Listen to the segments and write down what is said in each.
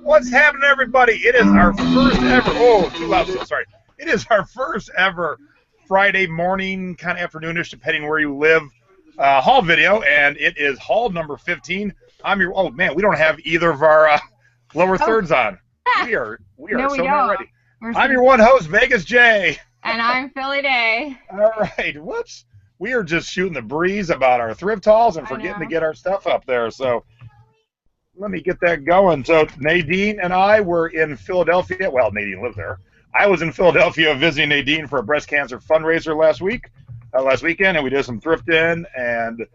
What's happening, everybody? It is our first ever, oh, too loud, so sorry. It is our first ever Friday morning, kind of afternoonish, depending where you live, haul video, and it is haul number 15. I'm your, oh man, we don't have either of our lower thirds on. We are no, so not ready. I'm your one host, Vegas J. And I'm Philly Day. All right, whoops. We are just shooting the breeze about our thrift hauls and forgetting to get our stuff up there, so let me get that going. So Nadine and I were in Philadelphia. Well, Nadine lives there. I was in Philadelphia visiting Nadine for a breast cancer fundraiser last weekend, and we did some thrifting and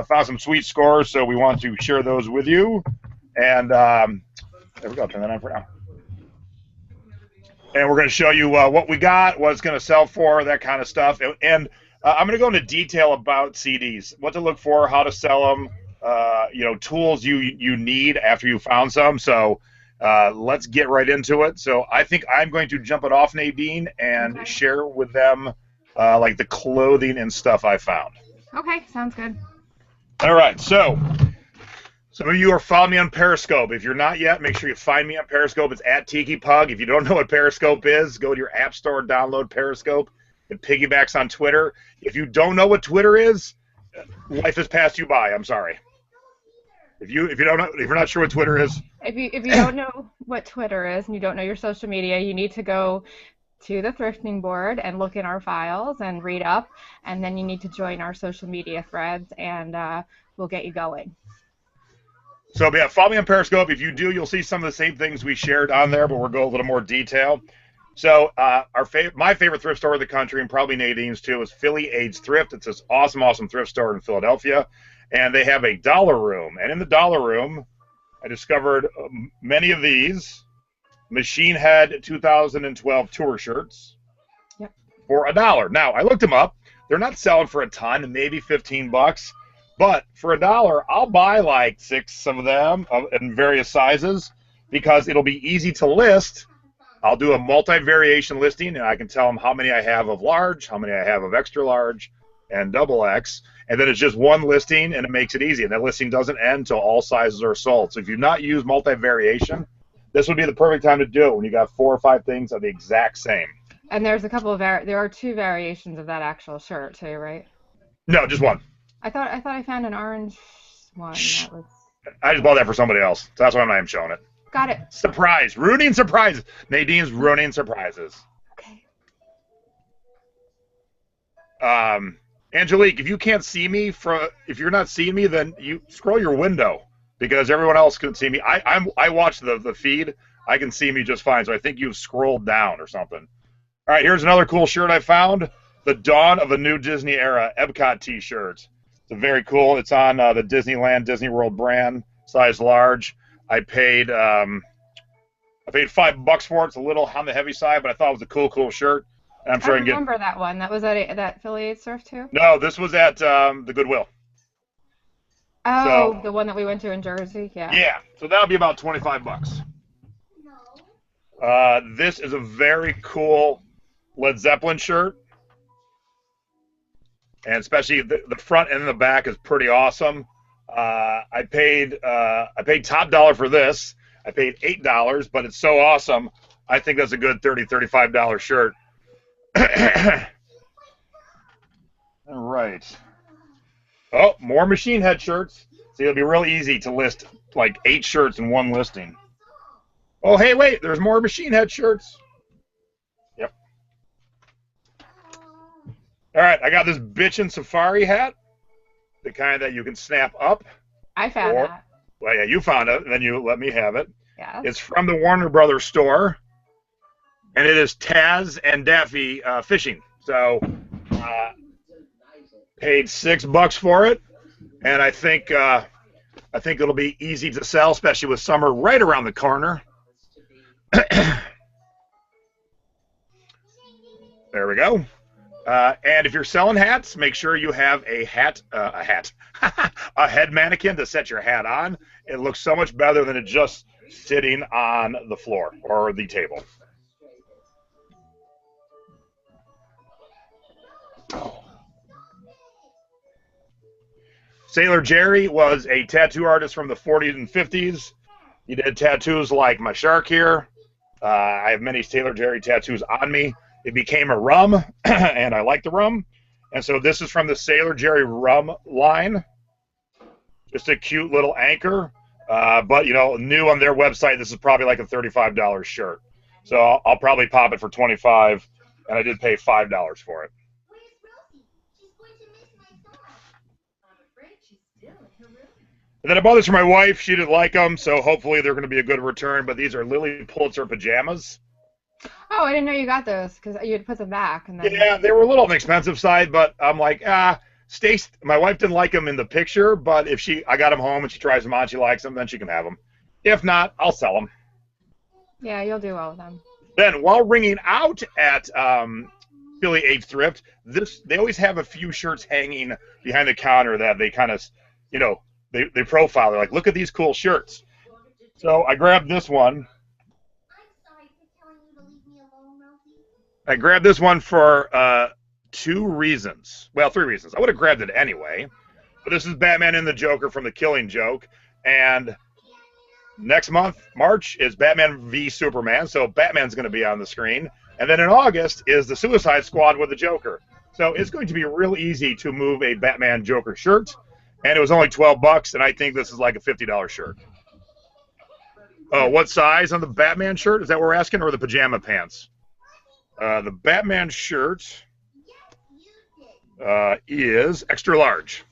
found some sweet scores, so we want to share those with you. And there we go. Turn that on for now. And we're going to show you what we got, what it's going to sell for, that kind of stuff. And I'm going to go into detail about CDs, what to look for, how to sell them, tools you need after you found some. So let's get right into it. So I think I'm going to jump it off, Nadine, and share with them like the clothing and stuff I found. Okay, sounds good. All right, so some of you are following me on Periscope. If you're not yet, make sure you find me on Periscope. It's at Tiki Pug. If you don't know what Periscope is, go to your app store, download Periscope. It piggybacks on Twitter. If you don't know what Twitter is, life has passed you by. I'm sorry. If you're not sure what Twitter is, if you don't know what Twitter is and you don't know your social media, you need to go to the thrifting board and look in our files and read up, and then you need to join our social media threads, and we'll get you going. So yeah, follow me on Periscope. If you do, you'll see some of the same things we shared on there, but we'll go a little more detail. So my favorite thrift store in the country, and probably Nadine's too, is Philly AIDS Thrift. It's this awesome thrift store in Philadelphia. And they have a dollar room. And in the dollar room, I discovered many of these Machine Head 2012 tour shirts for $1. Now, I looked them up. They're not selling for a ton, maybe $15. But for $1, I'll buy like 6 of them in various sizes because it'll be easy to list. I'll do a multi-variation listing, and I can tell them how many I have of large, how many I have of extra large, and double X. And then it's just one listing, and it makes it easy. And that listing doesn't end until all sizes are sold. So if you've not used multi-variation, this would be the perfect time to do it when you got 4 or 5 things of the exact same. And there's a couple of there are 2 variations of that actual shirt too, right? No, just one. I thought I found an orange one. That was... I just bought that for somebody else. So that's why I'm not even showing it. Got it. Surprise. Ruining surprises. Nadine's ruining surprises. Okay. Angelique, if you can't see me, if you're not seeing me, then you scroll your window because everyone else can see me. I watch the feed. I can see me just fine, so I think you've scrolled down or something. All right, here's another cool shirt I found. The Dawn of a New Disney Era Epcot T-shirt. It's very cool. It's on the Disneyland, Disney World brand, size large. I paid $5 for it. It's a little on the heavy side, but I thought it was a cool shirt. And I'm sure I remember that one. That was at that Philly AIDS Surf too? No, this was at the Goodwill. Oh, so, the one that we went to in Jersey? Yeah. Yeah, so that'll be about $25. This is a very cool Led Zeppelin shirt. And especially the front and the back is pretty awesome. I paid top dollar for this. I paid $8, but it's so awesome. I think that's a good $30, $35 shirt. All right. Oh, more Machine Head shirts. See, it'll be real easy to list like 8 shirts in one listing. Oh, hey, wait, there's more Machine Head shirts. Yep. All right, I got this bitchin' safari hat, the kind that you can snap up. I found that. Well, yeah, you found it, and then you let me have it. Yeah. It's from the Warner Brothers store, and it is Taz and Daffy fishing. So, paid $6 for it, and I think it'll be easy to sell, especially with summer right around the corner. There we go. And if you're selling hats, make sure you have a head mannequin to set your hat on. It looks so much better than it just sitting on the floor or the table. Sailor Jerry was a tattoo artist from the 40s and 50s. He did tattoos like my shark here. I have many Taylor Jerry tattoos on me. It became a rum, and I like the rum. And so this is from the Sailor Jerry rum line. Just a cute little anchor. But, you know, new on their website, this is probably like a $35 shirt. So I'll probably pop it for $25, and I did pay $5 for it. And then I bought this for my wife. She didn't like them, so hopefully they're going to be a good return. But these are Lilly Pulitzer pajamas. Oh, I didn't know you got those because you had put them back. And then... Yeah, they were a little on the expensive side, but I'm like, Stace, my wife didn't like them in the picture, but if I got them home and she tries them on, she likes them, then she can have them. If not, I'll sell them. Yeah, you'll do well with them. Then, while ringing out at Philly Age Thrift, they always have a few shirts hanging behind the counter that they kind of, you know, they profile. They're like, look at these cool shirts. So I grabbed this one. I grabbed this one for 2 reasons. Well, 3 reasons. I would have grabbed it anyway. But this is Batman and the Joker from The Killing Joke. And next month, March, is Batman v Superman. So Batman's going to be on the screen. And then in August is the Suicide Squad with the Joker. So it's going to be real easy to move a Batman Joker shirt. And it was only $12, and I think this is like a $50 shirt. Oh, what size on the Batman shirt? Is that what we're asking, or the pajama pants? The Batman shirt is extra large.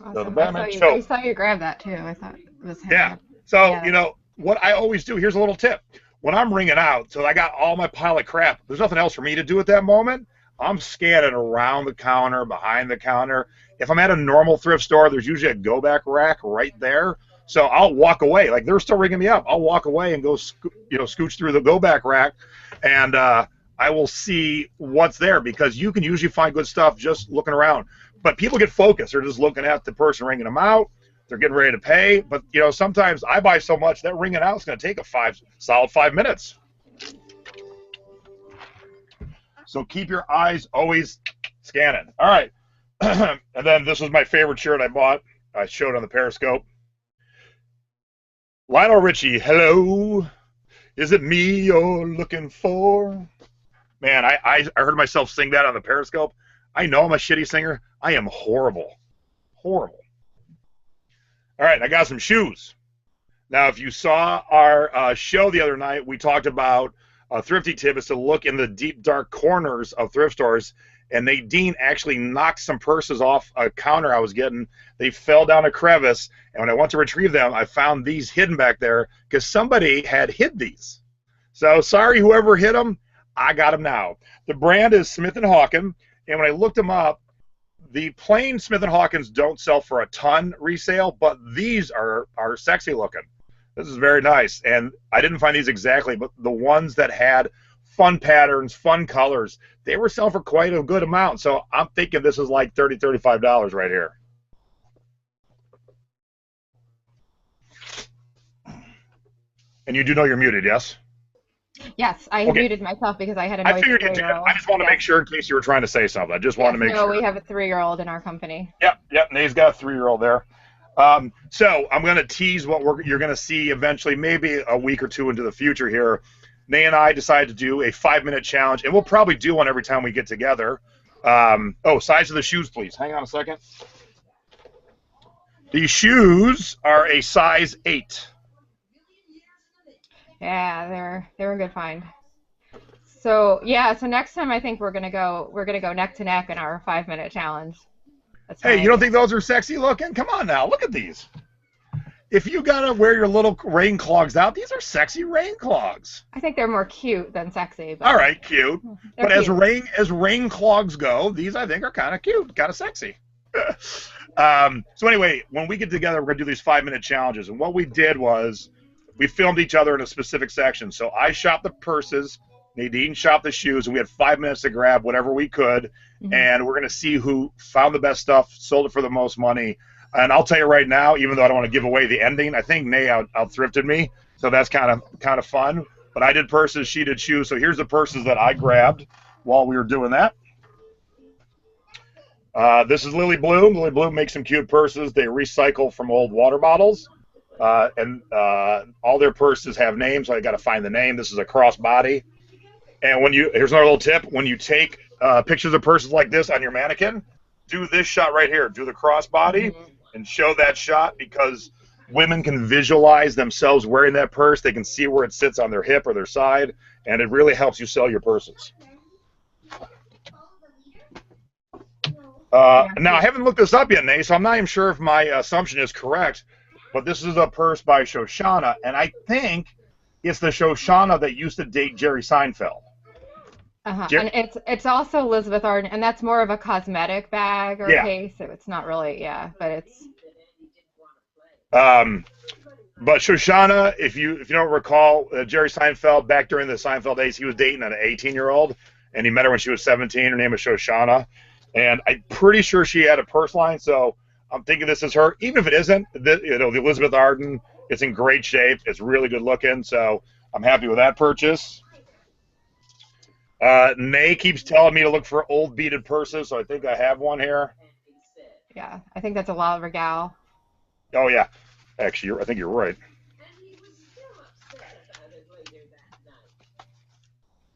Awesome. So the Batman I saw you grab that too. I thought it was hanging up. So, Yeah. you know, what I always do, here's a little tip. When I'm ringing out, so I got all my pile of crap, there's nothing else for me to do at that moment. I'm scanning around the counter, behind the counter. If I'm at a normal thrift store, there's usually a go-back rack right there. So I'll walk away. Like, they're still ringing me up. I'll walk away and go, scooch through the go-back rack, and I will see what's there, because you can usually find good stuff just looking around. But people get focused. They're just looking at the person ringing them out. They're getting ready to pay. But, you know, sometimes I buy so much that ringing out is going to take a solid 5 minutes. So keep your eyes always scanning. All right. And then this was my favorite shirt I bought. I showed on the Periscope. Lionel Ricci, hello. Is it me you're looking for? Man, I heard myself sing that on the Periscope. I know I'm a shitty singer. I am horrible. Horrible. All right, I got some shoes. Now, if you saw our show the other night, we talked about a thrifty tip is to look in the deep, dark corners of thrift stores. And Nadine actually knocked some purses off a counter I was getting. They fell down a crevice. And when I went to retrieve them, I found these hidden back there because somebody had hid these. So sorry, whoever hid them. I got them now. The brand is Smith & Hawken. And when I looked them up, the plain Smith & Hawkins don't sell for a ton resale, but these are sexy looking. This is very nice. And I didn't find these exactly, but the ones that had fun patterns, fun colors, they were selling for quite a good amount. So I'm thinking this is like $30, $35 right here. And you do know you're muted, yes? Yes, I muted myself because I had a noisy 3-year-old. I figured you did. I just wanted to make sure in case you were trying to say something. I just wanted to make sure. No, we have a 3-year-old in our company. Yep. Nate's got a 3-year-old there. So I'm going to tease what you're going to see eventually, maybe a week or 2 into the future here. Nate and I decided to do a 5-minute challenge, and we'll probably do one every time we get together. Size of the shoes, please. Hang on a second. These shoes are a size 8. Yeah, they're a good find. So next time I think we're gonna go neck to neck in our 5-minute challenge. Hey, you don't think those are sexy looking? Come on now, look at these. If you gotta wear your little rain clogs out, these are sexy rain clogs. I think they're more cute than sexy. But all right, cute. But cute. as rain clogs go, these I think are kind of cute, kind of sexy. So anyway, when we get together, we're gonna do these 5-minute challenges, and what we did was we filmed each other in a specific section. So I shopped the purses, Nadine shopped the shoes, and we had 5 minutes to grab whatever we could. Mm-hmm. And we're going to see who found the best stuff, sold it for the most money. And I'll tell you right now, even though I don't want to give away the ending, I think Nay out-thrifted me. So that's kind of fun. But I did purses, she did shoes. So here's the purses that I grabbed while we were doing that. This is Lily Bloom. Lily Bloom makes some cute purses. They recycle from old water bottles. and all their purses have names, so I got to find the name. This is a crossbody. And here's another little tip: when you take pictures of purses like this on your mannequin, do this shot right here. Do the crossbody and show that shot, because women can visualize themselves wearing that purse. They can see where it sits on their hip or their side, and it really helps you sell your purses. Now, I haven't looked this up yet, Nate, so I'm not even sure if my assumption is correct, but this is a purse by Shoshana, and I think it's the Shoshana that used to date Jerry Seinfeld. And it's also Elizabeth Arden, and that's more of a cosmetic bag or case. So it's not really, but it's. But Shoshana, if you don't recall, Jerry Seinfeld, back during the Seinfeld days, he was dating an 18-year-old, and he met her when she was 17. Her name was Shoshana, and I'm pretty sure she had a purse line, so I'm thinking this is her. Even if it isn't, the Elizabeth Arden, it's in great shape. It's really good looking, so I'm happy with that purchase. Nay keeps telling me to look for old beaded purses, so I think I have one here. Yeah, I think that's a La Regale. Oh, yeah. Actually, I think you're right.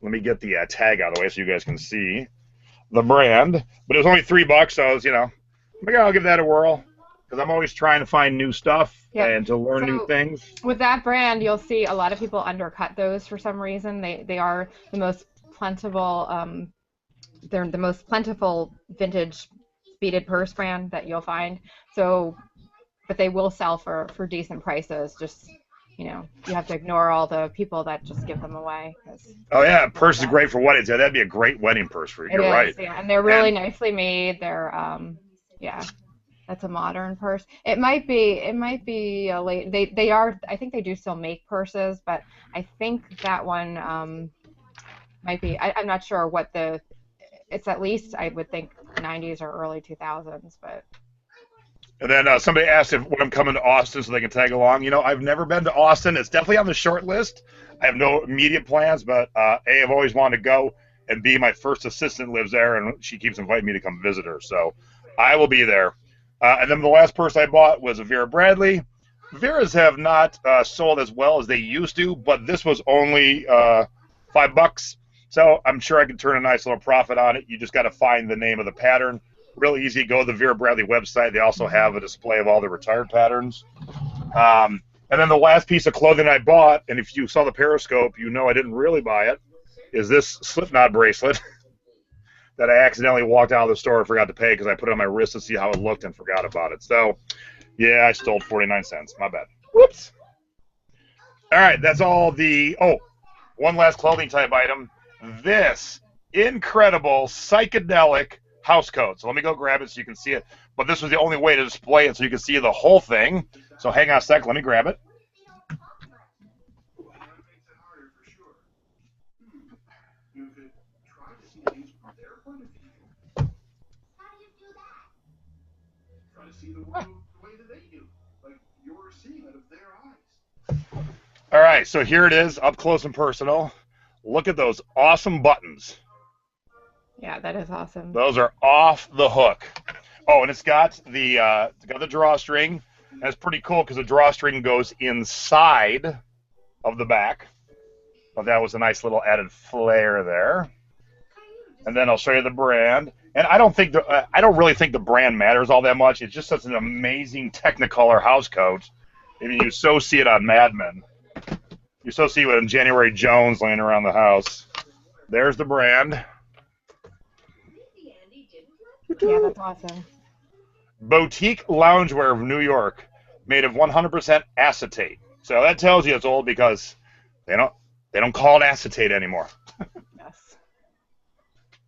Let me get the tag out of the way so you guys can see the brand. But it was only $3, so I was, maybe I'll give that a whirl, because I'm always trying to find new stuff and to learn new things. With that brand, you'll see a lot of people undercut those for some reason. They are the most plentiful. They're the most plentiful vintage beaded purse brand that you'll find. So, but they will sell for decent prices. Just you have to ignore all the people that just give them away. Oh yeah, purse is great for weddings. Yeah, that'd be a great wedding purse for you. You're right. Yeah, and they're really nicely made. They're that's a modern purse. It might be a late. They are. I think they do still make purses, but I think that one might be. I'm not sure what it's at least, I would think, 90s or early 2000s, but. And then somebody asked when I'm coming to Austin so they can tag along. I've never been to Austin. It's definitely on the short list. I have no immediate plans, but I've always wanted to go, and B, my first assistant lives there, and she keeps inviting me to come visit her. So I will be there. And then the last purse I bought was a Vera Bradley. Veras have not sold as well as they used to, but this was only $5. So I'm sure I can turn a nice little profit on it. You just got to find the name of the pattern. Real easy. Go to the Vera Bradley website. They also have a display of all the retired patterns. And then the last piece of clothing I bought, and if you saw the Periscope, I didn't really buy it, is this Slipknot bracelet that I accidentally walked out of the store and forgot to pay because I put it on my wrist to see how it looked and forgot about it. So, yeah, I stole 49 cents. My bad. Whoops. All right, that's all one last clothing type item. This incredible psychedelic housecoat. So let me go grab it so you can see it. But this was the only way to display it so you can see the whole thing. So hang on a sec. Let me grab it. All right, so here it is, up close and personal. Look at those awesome buttons. Yeah, that is awesome. Those are off the hook. Oh, and it's got the drawstring. And it's pretty cool because the drawstring goes inside of the back. But that was a nice little added flair there. And then I'll show you the brand. And I don't really think the brand matters all that much. It's just such an amazing Technicolor housecoat. I mean, you so see it on Mad Men. You so see it in January Jones laying around the house. There's the brand. Yeah, that's awesome. Boutique Loungewear of New York, made of 100% acetate. So that tells you it's old because they don't call it acetate anymore. Yes.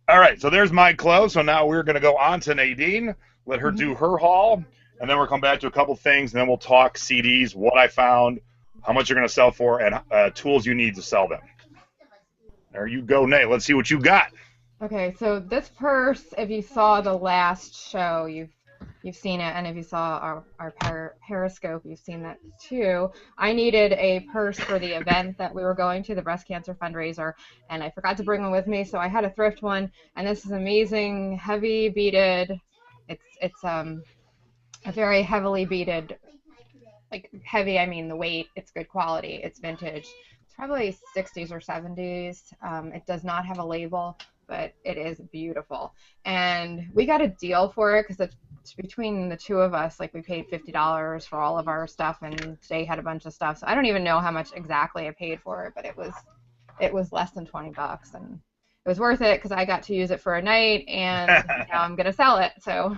All right, so there's my clothes. So now we're going to go on to Nadine, let her do her haul, and then we'll come back to a couple things, and then we'll talk CDs, what I found, how much you're going to sell for, and tools you need to sell them. There you go, Nate. Let's see what you got. Okay, so this purse, if you saw the last show, you've seen it, and if you saw our Periscope, you've seen that too. I needed a purse for the event that we were going to, the breast cancer fundraiser, and I forgot to bring one with me, so I had to thrift one, and this is amazing, heavy beaded. It's a very heavily beaded like heavy, I mean the weight, it's good quality, it's vintage. It's probably 60s or 70s. It does not have a label, but it is beautiful. And we got a deal for it because it's between the two of us. Like we paid $50 for all of our stuff, and Jay had a bunch of stuff. So I don't even know how much exactly I paid for it, but it was less than 20 bucks, and it was worth it because I got to use it for a night, and now I'm gonna sell it. So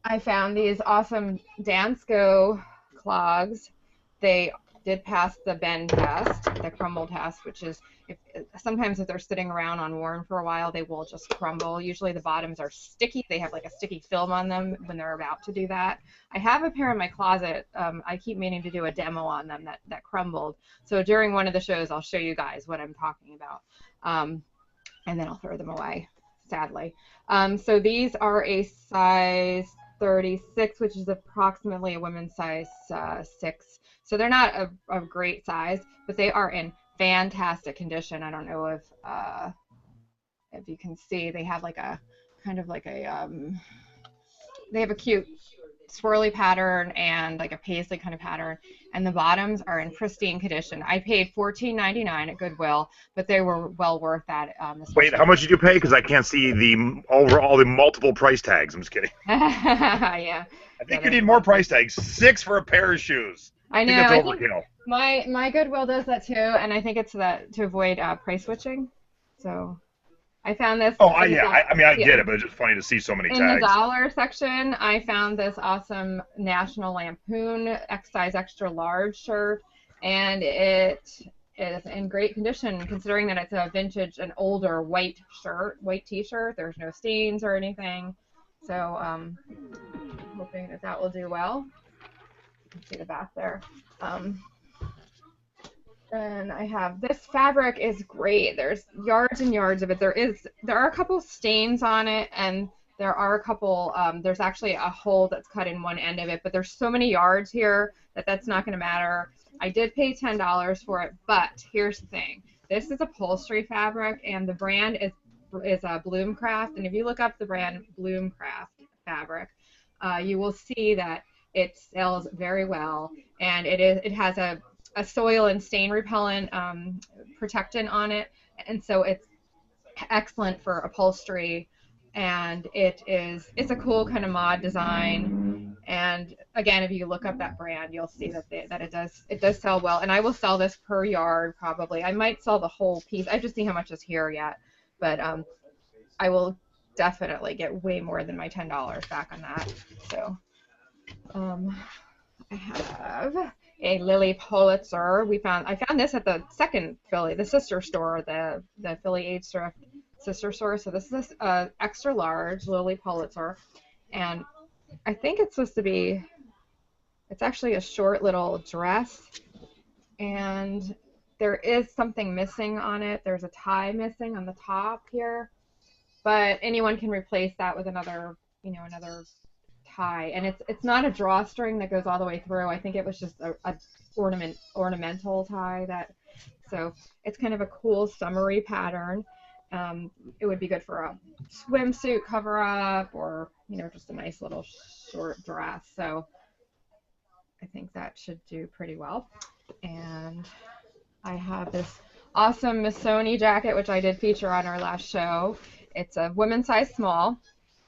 I found these awesome Dansko Clogs. They did pass the bend test, the crumble test, which is sometimes if they're sitting around unworn for a while, they will just crumble. Usually the bottoms are sticky. They have like a sticky film on them when they're about to do that. I have a pair in my closet. I keep meaning to do a demo on them that crumbled. So during one of the shows, I'll show you guys what I'm talking about. And then I'll throw them away, sadly. So these are a size 36, which is approximately a women's size 6. So they're not a great size, but they are in fantastic condition. I don't know if you can see, they have like a kind of like a they have a cute swirly pattern and like a paisley kind of pattern, and the bottoms are in pristine condition. I paid $14.99 at Goodwill, but they were well worth that. Wait, how much did you pay? Because I can't see all the multiple price tags. I'm just kidding. Yeah. I think you need more price tags. 6 for a pair of shoes. I know. I think that's overkill. My Goodwill does that too, and I think it's that to avoid price switching. So I found this. Oh, yeah. I mean, I get it, but it's just funny to see so many tags. In the dollar section, I found this awesome National Lampoon X size extra large shirt, and it is in great condition considering that it's a vintage, an older white t-shirt. There's no stains or anything. So hoping that will do well. You can see the back there. And I have this fabric is great. There's yards and yards of it. There are a couple stains on it, and there are a couple. There's actually a hole that's cut in one end of it, but there's so many yards here that's not going to matter. I did pay $10 for it, but here's the thing: this is upholstery fabric, and the brand is Bloomcraft. And if you look up the brand Bloomcraft fabric, you will see that it sells very well, and it has a soil and stain repellent protectant on it, and so it's excellent for upholstery, and it's a cool kind of mod design. And again, if you look up that brand, you'll see that it does sell well, and I will sell this per yard probably. I might sell the whole piece. I have to see how much is here yet, but I will definitely get way more than my $10 back on that. So I have a Lilly Pulitzer. I found this at the second Philly, the sister store, the Philly Age Thrift sister store. So this is extra large Lilly Pulitzer, and I think it's supposed to be. It's actually a short little dress, and there is something missing on it. There's a tie missing on the top here, but anyone can replace that with another tie, and it's not a drawstring that goes all the way through. I think it was just a ornamental tie so it's kind of a cool summery pattern. It would be good for a swimsuit cover up, or just a nice little short dress. So I think that should do pretty well. And I have this awesome Missoni jacket, which I did feature on our last show. It's a women's size small.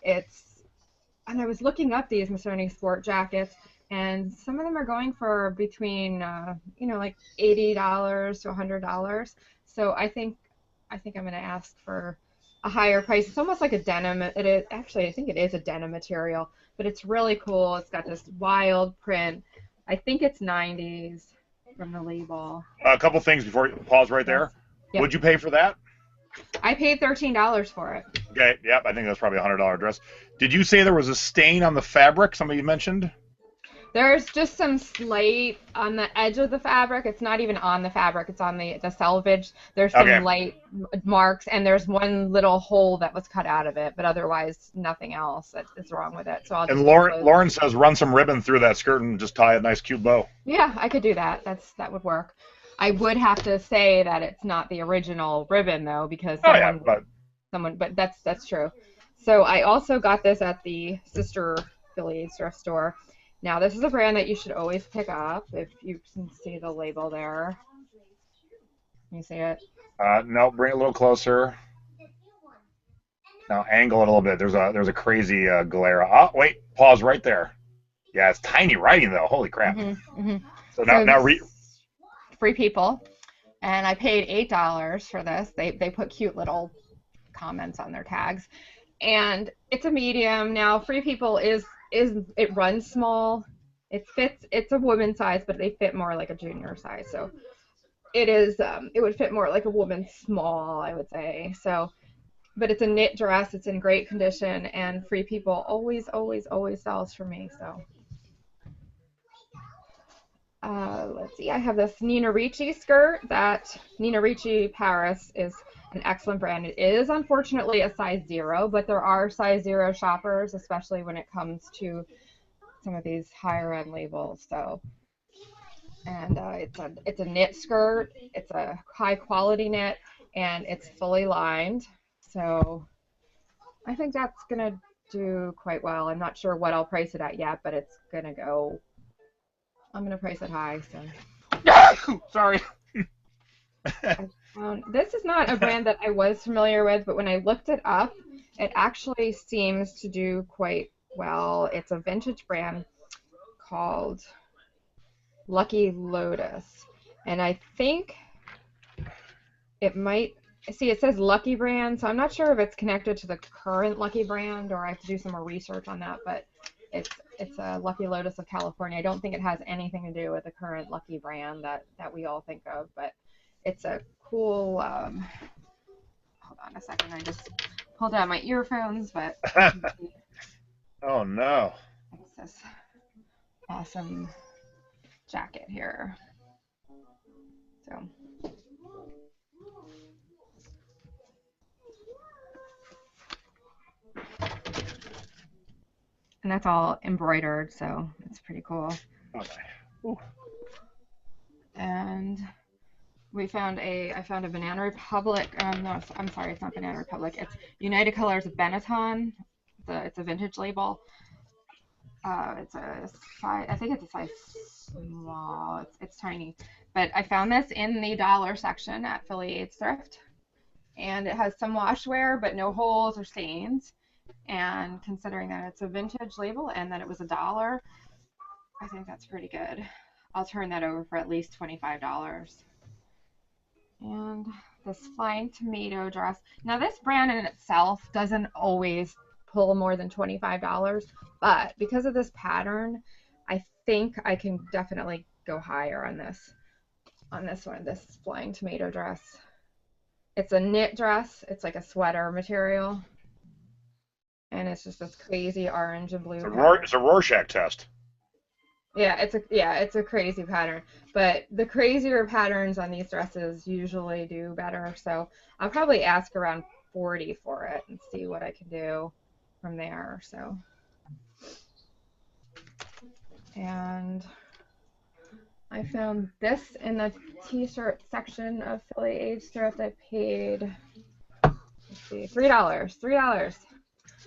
And I was looking up these Missoni sport jackets, and some of them are going for between, like $80 to $100. So I think I'm going to ask for a higher price. It's almost like a denim. Actually, I think it is a denim material, but it's really cool. It's got this wild print. I think it's 90s from the label. A couple things before you pause right there. Yep. Would you pay for that? I paid $13 for it. Okay, yep, I think that's probably a $100 dress. Did you say there was a stain on the fabric, somebody mentioned? There's just some slight on the edge of the fabric. It's not even on the fabric. It's on the selvage. There's some light marks, and there's one little hole that was cut out of it, but otherwise nothing else that is wrong with it. So I'll just Lauren says run some ribbon through that skirt and just tie a nice cute bow. Yeah, I could do that. That would work. I would have to say that it's not the original ribbon though, because but that's true. So I also got this at the sister Philly thrift store. Now, this is a brand that you should always pick up if you can see the label there. Can you see it? No, bring it a little closer. Now angle it a little bit. There's a crazy glare. Oh, wait, pause right there. Yeah, it's tiny writing though. Holy crap. So now Free People, and I paid $8 for this. They put cute little comments on their tags, and it's a medium. Now, Free People is it runs small. It's a woman's size, but they fit more like a junior size. So it would fit more like a woman's small, I would say. So, but it's a knit dress. It's in great condition, and Free People always sells for me. So. Let's see, I have this Nina Ricci skirt. That Nina Ricci Paris is an excellent brand. It is unfortunately a size 0, but there are size 0 shoppers, especially when it comes to some of these higher end labels. So, and it's a knit skirt. It's a high quality knit, and it's fully lined. So I think that's gonna do quite well. I'm not sure what I'll price it at yet, but it's gonna go. I'm going to price it high. So. Sorry. This is not a brand that I was familiar with, but when I looked it up, it actually seems to do quite well. It's a vintage brand called Lucky Lotus. And I think it might, see, it says Lucky brand, so I'm not sure if it's connected to the current Lucky brand, or I have to do some more research on that, but it's a Lucky Lotus of California. I don't think it has anything to do with the current Lucky brand that we all think of, but it's a cool, hold on a second, I just pulled out my earphones, but oh no. It's this awesome jacket here. So. And that's all embroidered, so it's pretty cool. Okay. Ooh. And I found a Banana Republic. No, I'm sorry, it's not Banana Republic. It's United Colors Benetton. It's a vintage label. I think it's a size small. It's tiny. But I found this in the dollar section at Philly AIDS Thrift, and it has some washwear, but no holes or stains. And considering that it's a vintage label and that it was $1, I think that's pretty good. I'll turn that over for at least $25. And this Flying Tomato dress. Now, this brand in itself doesn't always pull more than $25, but because of this pattern, I think I can definitely go higher on this one, this Flying Tomato dress. It's a knit dress. It's like a sweater material. And it's just this crazy orange and blue. It's a Rorschach test. Yeah, it's a crazy pattern. But the crazier patterns on these dresses usually do better. So I'll probably ask around 40 for it and see what I can do from there. So, and I found this in the t-shirt section of Philly AIDS Thrift. I paid, let's see, $3.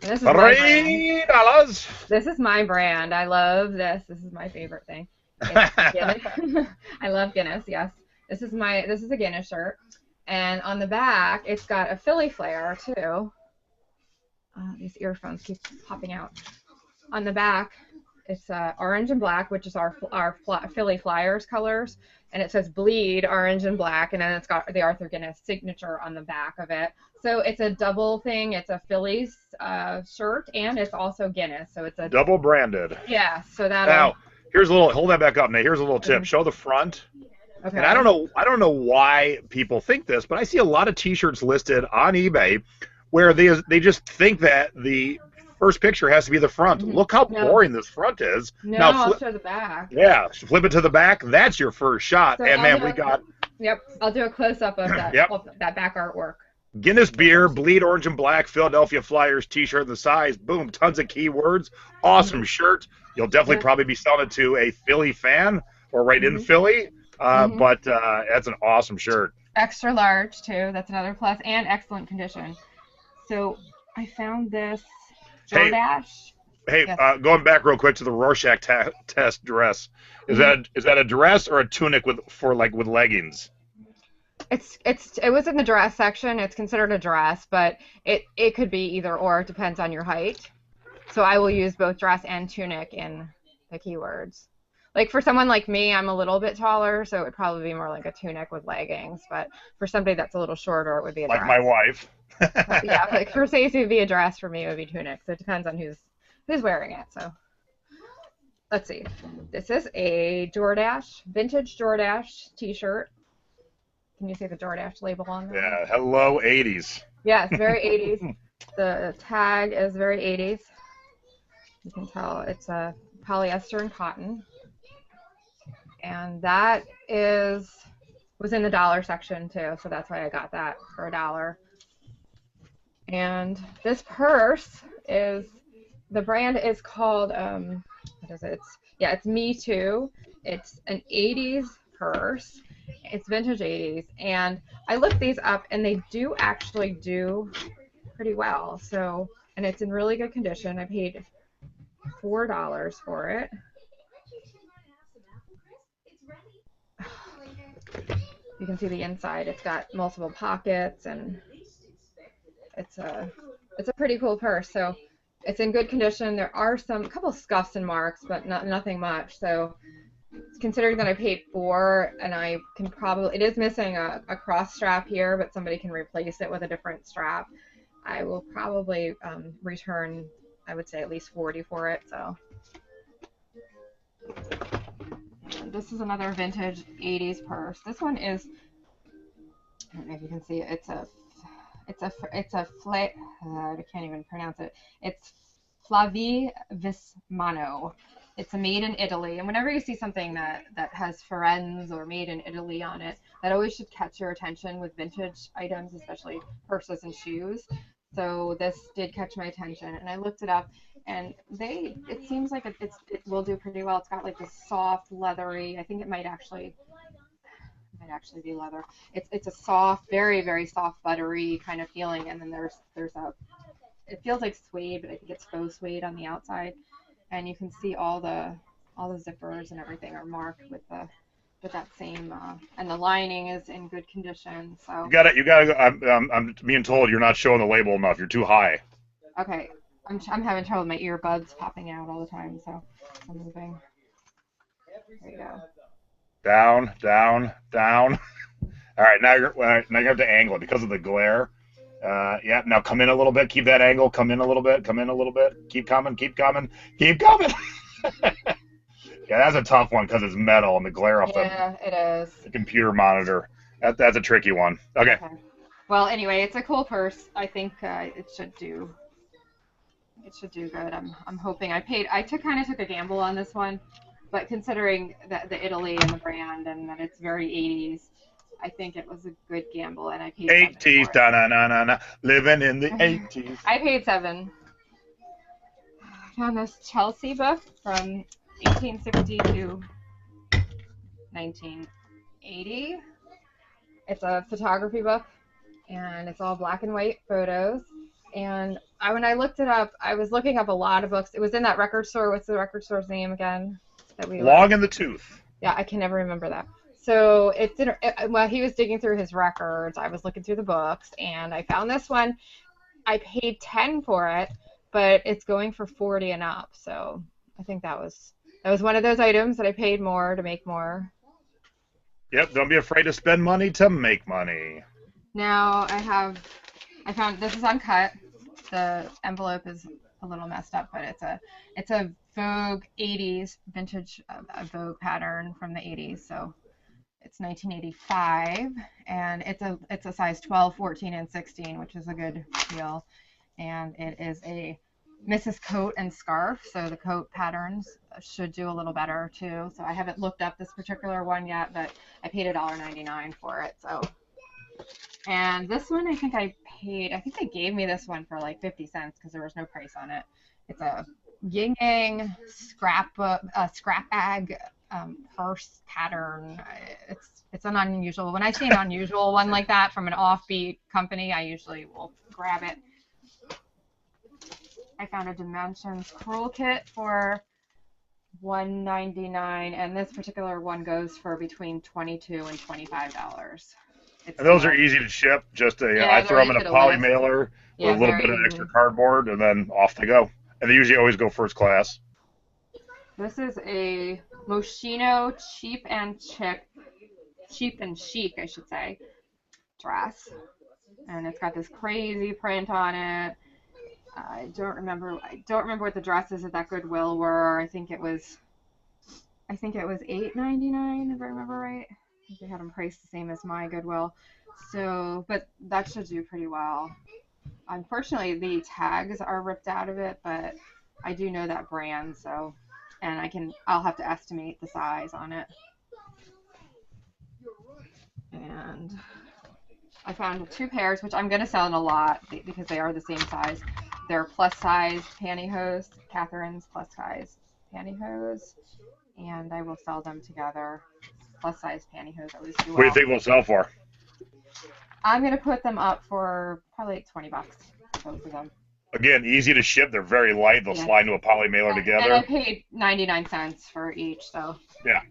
And this is $3. This is my brand. I love this. This is my favorite thing. I love Guinness. Yes, this is a Guinness shirt, and on the back it's got a Philly flair too. These earphones keep popping out. On the back, it's orange and black, which is our Philly Flyers colors, and it says bleed orange and black, and then it's got the Arthur Guinness signature on the back of it. So it's a double thing. It's a Phillies shirt, and it's also Guinness. So it's a double branded. Yeah. So that. Now, hold that back up, Nate. Here's a little tip. Show the front. Okay. And I don't know why people think this, but I see a lot of T-shirts listed on eBay where they just think that the first picture has to be the front. Mm-hmm. Look how boring this front is. No, I'll show the back. Yeah, flip it to the back. That's your first shot. So and man, we got. Yep, I'll do a close-up of that, of that back artwork. Guinness beer, bleed orange and black, Philadelphia Flyers T-shirt, the size, boom, tons of keywords, awesome shirt. You'll definitely probably be selling it to a Philly fan or right in Philly, but that's an awesome shirt. Extra large too. That's another plus, and excellent condition. So I found this DoorDash. Hey, Yes. going back real quick to the Rorschach test dress. Is that a dress or a tunic with leggings? It was in the dress section. It's considered a dress, but it could be either or. It depends on your height. So I will use both dress and tunic in the keywords. Like for someone like me, I'm a little bit taller, so it would probably be more like a tunic with leggings. But for somebody that's a little shorter, it would be a Like my dress. wife. Yeah, like for Stacey, it would be a dress. For me, it would be tunic. So it depends on who's wearing it. So let's see. This is a vintage DoorDash T-shirt. Can you see the DoorDash label on there? Yeah. Hello, 80s. Yes, very 80s. The tag is very 80s. You can tell it's a polyester and cotton. And that was in the dollar section too, so that's why I got that for $1. And this purse the brand is called what is it? It's Me Too. It's an 80s purse. It's vintage 80s, and I looked these up, and they do actually do pretty well. So, and it's in really good condition. I paid $4 for it. You can see the inside. It's got multiple pockets, and it's a pretty cool purse. So it's in good condition. There are a couple scuffs and marks, but nothing much. So considering that I paid $4, and it is missing a cross strap here, but somebody can replace it with a different strap. I will probably return, I would say, at least $40 for it. So this is another vintage 80s purse. This one is, I don't know if you can see it. I can't even pronounce it. It's Flavi Vismano. It's a made in Italy, and whenever you see something that has Firenze or made in Italy on it, that always should catch your attention with vintage items, especially purses and shoes. So this did catch my attention, and I looked it up, and it seems like it will do pretty well. It's got like this soft, leathery. I think it might actually be leather. It's a soft, very, very soft, buttery kind of feeling, and then it feels like suede, but I think it's faux suede on the outside. And you can see all the zippers and everything are marked with that same and the lining is in good condition. So You gotta go. I'm being told you're not showing the label enough. You're too high. okay, I'm having trouble with my earbuds popping out all the time, so I'm moving. There you go. Down, down, down. All right, now you have to angle it because of the glare. Yeah, now come in a little bit. Keep that angle. Come in a little bit. Come in a little bit. Keep coming. Keep coming. Keep coming. Yeah, that's a tough one because it's metal and the glare off it is. the computer monitor. That's a tricky one. Okay. Well, anyway, it's a cool purse. I think it should do good. I'm hoping. I kind of took a gamble on this one, but considering the Italy and the brand and that it's very 80s, I think it was a good gamble, and I paid 80s, da na na na na, living in the 80s. I paid $7. I found this Chelsea book from 1860 to 1980. It's a photography book, and it's all black and white photos. And when I looked it up, I was looking up a lot of books. It was in that record store. What's the record store's name again? Long in the Tooth. Yeah, I can never remember that. So while he was digging through his records, I was looking through the books, and I found this one. I paid $10 for it, but it's going for $40 and up. So I think that was one of those items that I paid more to make more. Yep, don't be afraid to spend money to make money. Now I found this is uncut. The envelope is a little messed up, but it's a Vogue 80s vintage Vogue pattern from the 80s. So it's 1985, and it's a size 12, 14, and 16, which is a good deal. And it is a Mrs. Coat and scarf, so the coat patterns should do a little better too. So I haven't looked up this particular one yet, but I paid $1.99 for it. So, and this one I think they gave me this one for like 50 cents because there was no price on it. It's a yin yang scrap bag purse pattern. It's an unusual. When I see an unusual one like that from an offbeat company, I usually will grab it. I found a Dimensions Curl Kit for $1.99, and this particular one goes for between $22 and $25. And those are easy to ship. Just I yeah, throw they're them in easy a to poly lift. mailer with Yeah, a little very bit of easy. extra cardboard, and then off they go. And they usually always go first class. This is a Moschino cheap and chic, I should say, dress, and it's got this crazy print on it. I don't remember what the dresses at that Goodwill were. I think it was $8.99 if I remember right. I think they had them priced the same as my Goodwill. So, but that should do pretty well. Unfortunately, the tags are ripped out of it, but I do know that brand, so, and I'll have to estimate the size on it. And I found 2 pairs, which I'm going to sell in a lot because they are the same size. They're plus size pantyhose, Catherine's plus size pantyhose, and I will sell them together. Plus size pantyhose always do well. What do you think we'll sell for? I'm going to put them up for probably like $20, both of them. Again, easy to ship. They're very light. They'll slide into a poly mailer together. And I paid 99 cents for each, so. Yeah.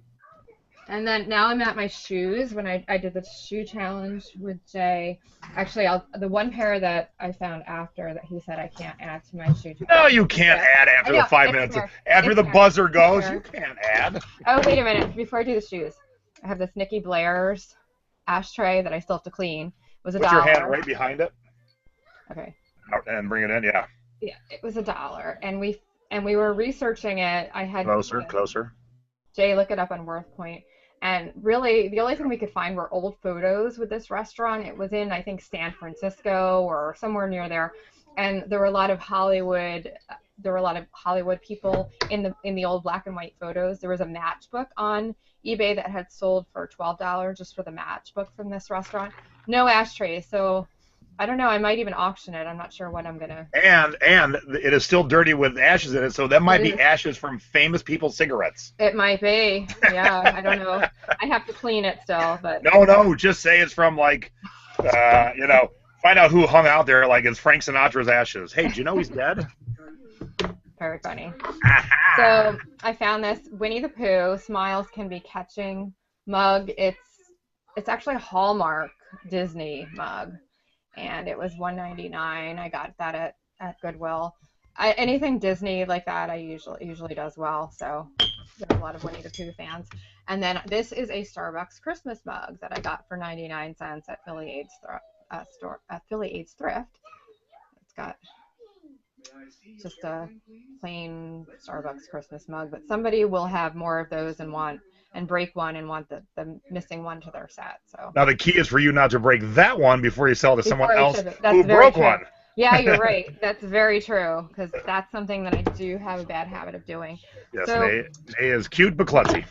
And then now I'm at my shoes. When I did the shoe challenge with Jay, actually, the one pair that I found after that he said I can't add to my shoe challenge. No, you can't add after the 5 minutes. After the buzzer goes, you can't add. Oh, wait a minute. Before I do the shoes, I have this Nikki Blair's ashtray that I still have to clean. It was $1. Put your hand right behind it. Okay. And bring it in, yeah. Yeah, it was $1, and we were researching it. I had closer. Jay look it up on WorthPoint. And really, the only thing we could find were old photos with this restaurant. It was in, I think, San Francisco or somewhere near there. And there were a lot of Hollywood people in the old black and white photos. There was a matchbook on eBay that had sold for $12 just for the matchbook from this restaurant. No ashtrays, so I don't know. I might even auction it. I'm not sure what I'm gonna. And it is still dirty with ashes in it, so that might be ashes from famous people's cigarettes. It might be. Yeah, I don't know. I have to clean it still, but. No. Just say it's from like, find out who hung out there. Like it's Frank Sinatra's ashes. Hey, do you know he's dead? Very funny. So I found this Winnie the Pooh Smiles Can Be Catching mug. It's actually a Hallmark Disney mug. And it was $1.99. I got that at Goodwill. Anything Disney like that, I usually does well. So there's a lot of Winnie the Pooh fans. And then this is a Starbucks Christmas mug that I got for 99 cents at Philly Aids Thrift. It's got just a plain Starbucks Christmas mug, but somebody will have more of those and break one and want the missing one to their set. So now the key is for you not to break that one before you sell to someone else who broke one. Yeah, you're right. That's very true, because that's something that I do have a bad habit of doing. Yes, so, Nay is cute but klutzy.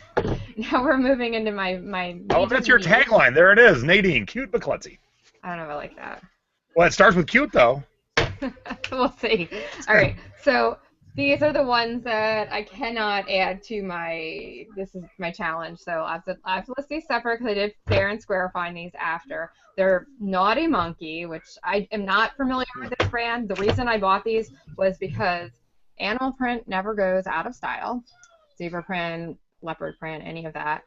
Now we're moving into my oh, that's your tagline. There it is. Nadine, cute but klutzy. I don't know if I like that. Well, it starts with cute, though. We'll see. All right, so these are the ones that I cannot add to this is my challenge. So I have to list these separate because I did fair and square find these after. They're Naughty Monkey, which I am not familiar with this brand. The reason I bought these was because animal print never goes out of style. Zebra print, leopard print, any of that.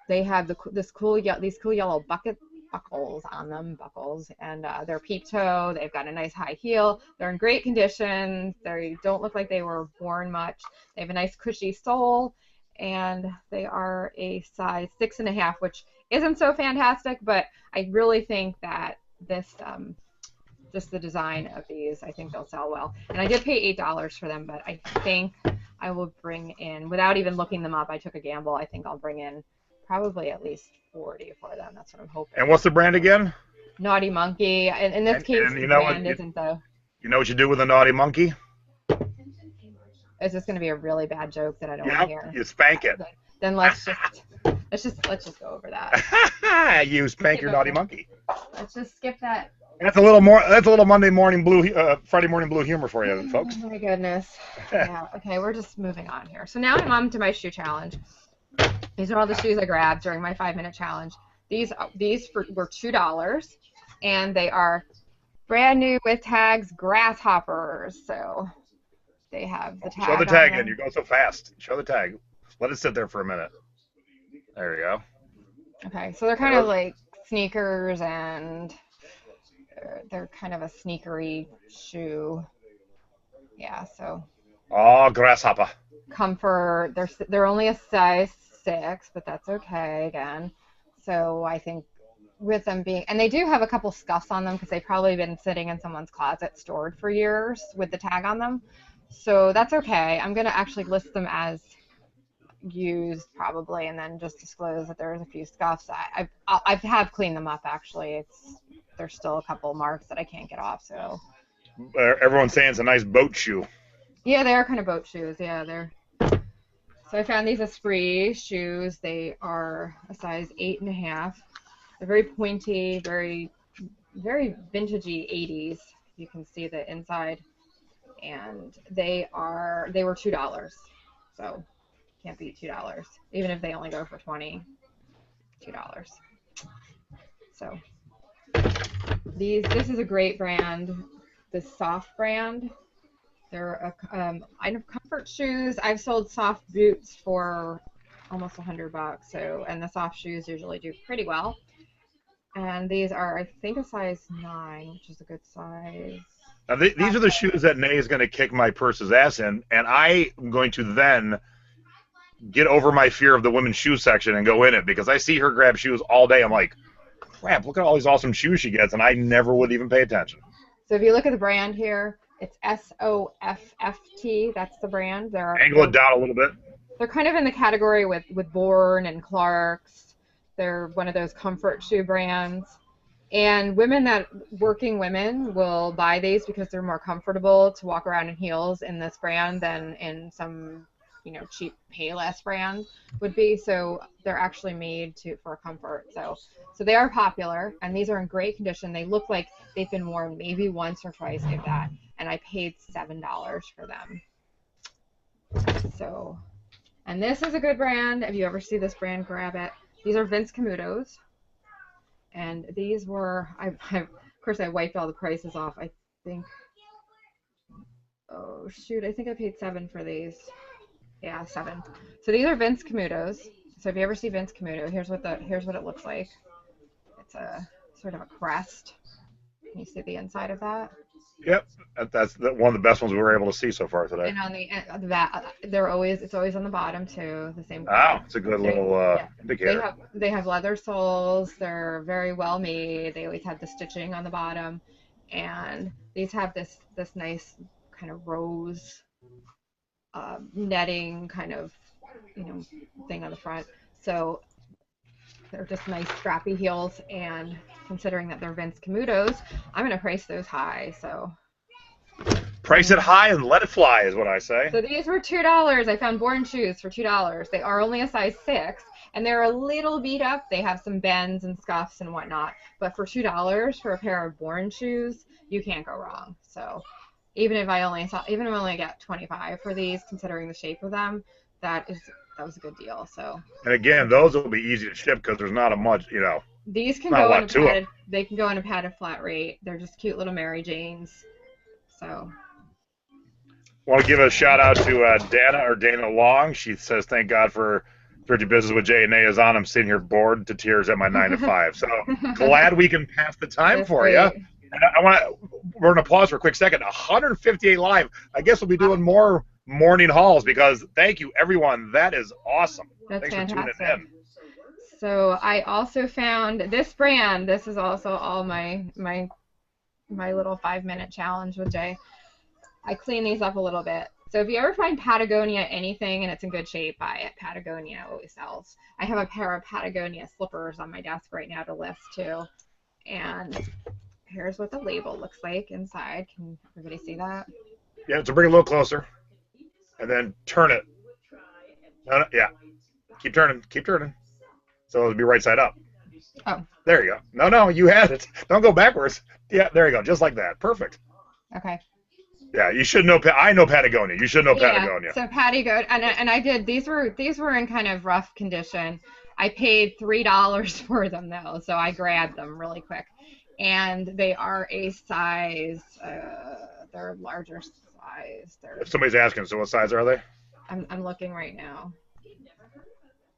They have these cool yellow buckles on them, and they're peep toe. They've got a nice high heel. They're in great condition. They don't look like they were worn much. They have a nice cushy sole, and they are a size 6.5, which isn't so fantastic, but I really think that this, just the design of these, I think they'll sell well. And I did pay $8 for them, but I think I will bring in, without even looking them up, I took a gamble. I think I'll bring in probably at least 40 for them. That's what I'm hoping. And what's the brand again? Naughty Monkey. In this case, the brand isn't the. You know what you do with a Naughty Monkey? Is this going to be a really bad joke that I don't want to hear? You spank it. Then let's just go over that. You spank your Naughty Monkey. Let's just skip that. That's a little Friday morning blue humor for you, folks. Oh my goodness. Yeah. Okay, we're just moving on here. So now I'm on to my shoe challenge. These are all the shoes I grabbed during my 5-minute challenge. These were $2, and they are brand new with tags, grasshoppers. So They have the Show the tag on tag in. them. You're going so fast. Show the tag. Let it sit there for a minute. There you go. Okay, so they're kind of like sneakers, and they're kind of a sneakery shoe. Yeah, so Oh, grasshopper. comfort. They're only a size 6, but that's okay again. So I think with them being, and they do have a couple scuffs on them because they've probably been sitting in someone's closet stored for years with the tag on them. So that's okay. I'm gonna actually list them as used probably, and then just disclose that there's a few scuffs. I have cleaned them up actually. There's still a couple marks that I can't get off. So Everyone's saying it's a nice boat shoe. yeah, they are kind of boat shoes. Yeah, they're. So I found these Esprit shoes. They are a size 8.5. They're very pointy, very vintagey 80s. You can see the inside, and they were $2. So can't beat $2, even if they only go for 20. $2. So this is a great brand, the Soft brand. They're I know comfort shoes. I've sold soft boots for almost $100. So, and the soft shoes usually do pretty well. And these are, I think, a size 9, which is a good size. Now, these are the shoes that Nay is going to kick my purse's ass in, and I am going to then get over my fear of the women's shoe section and go in it, because I see her grab shoes all day. I'm like, crap, look at all these awesome shoes she gets, and I never would even pay attention. So if you look at the brand here, it's SOFFT. That's the brand. Angle it down a little bit. They're kind of in the category with Bourne and Clark's. They're one of those comfort shoe brands. And working women will buy these because they're more comfortable to walk around in heels in this brand than in some, cheap Payless brand would be. So they're actually made for comfort. So they are popular, and these are in great condition. They look like they've been worn maybe once or twice, if that. And I paid $7 for them. So, and this is a good brand. If you ever see this brand, grab it. These are Vince Camutos. And these were, of course, I wiped all the prices off. I think, oh shoot, I think I paid $7 for these. Yeah, $7. So these are Vince Camutos. So if you ever see Vince Camuto, here's what it looks like. It's a sort of a crest. Can you see the inside of that? Yep, that's one of the best ones we were able to see so far today. And on the back, it's always on the bottom too. The same. Wow, it's a good little indicator. They have leather soles. They're very well made. They always have the stitching on the bottom, and these have this nice kind of rose netting kind of thing on the front. So they're just nice strappy heels, and considering that they're Vince Camutos, I'm going to price those high. So price it high and let it fly is what I say. So these were $2. I found Bourne shoes for $2. They are only a size 6, and they're a little beat up. They have some bends and scuffs and whatnot. But for $2 for a pair of Bourne shoes, you can't go wrong. So even if I only got 25 for these, considering the shape of them, that was a good deal. So. And again, those will be easy to ship because there's not a much, These can go in a padded. They can go in a padded flat rate. They're just cute little Mary Janes. So. I want to give a shout out to Dana Long. She says, "Thank God for Thrifty Business with Jay and Nay is on. I'm sitting here bored to tears at my 9 to 5." So glad we can pass the time That's for great. You. And we're going to pause for a quick second. 158 live. I guess we'll be doing more morning hauls because thank you, everyone. That is awesome. That's Thanks fantastic. for tuning in. So I also found this brand. This is also all my little 5-minute challenge with Jay. I clean these up a little bit. So if you ever find Patagonia anything and it's in good shape, buy it. Patagonia always sells. I have a pair of Patagonia slippers on my desk right now to list too. And here's what the label looks like inside. Can everybody see that? Yeah, so bring it a little closer. And then turn it. No, yeah. Keep turning. So it'll be right side up. Oh. There you go. No, you had it. Don't go backwards. Yeah, there you go. Just like that. Perfect. Okay. Yeah, you should know. I know Patagonia. You should know Patagonia. So Patagonia, and I did. These were in kind of rough condition. I paid $3 for them though, so I grabbed them really quick. And they are a size. They're larger size. If somebody's asking, so what size are they? I'm looking right now.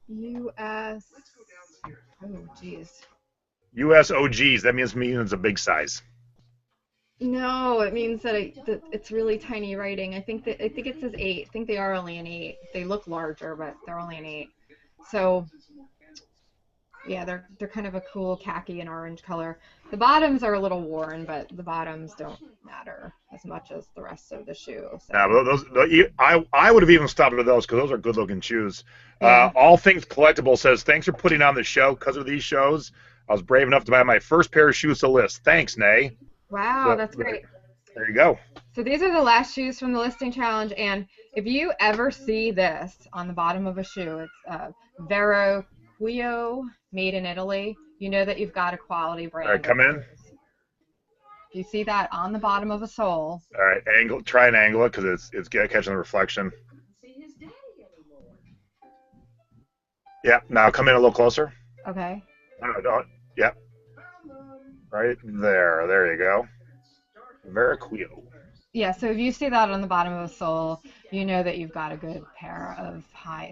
US. Oh, geez. US OGs. That means it's a big size. No, it means that it's really tiny writing. I think it says 8. I think they are only an 8. They look larger, but they're only an 8. So yeah, they're kind of a cool khaki and orange color. The bottoms are a little worn, but the bottoms don't matter as much as the rest of the shoe. So. Yeah, but I would have even stopped with those because those are good looking shoes. Yeah. All Things Collectible says, thanks for putting on the show. Because of these shows, I was brave enough to buy my first pair of shoes to list. Thanks, Nay. Wow, So, that's great. There you go. So these are the last shoes from the listing challenge, and if you ever see this on the bottom of a shoe, it's Vera Bradley, made in Italy, you know that you've got a quality brand. All right, come in. If you see that on the bottom of a sole. All right, try and angle it because it's catching the reflection. Yeah, now come in a little closer. Okay. Don't. Yep. Right there. There you go. Vera Bradley. Yeah, so if you see that on the bottom of a sole, you know that you've got a good pair of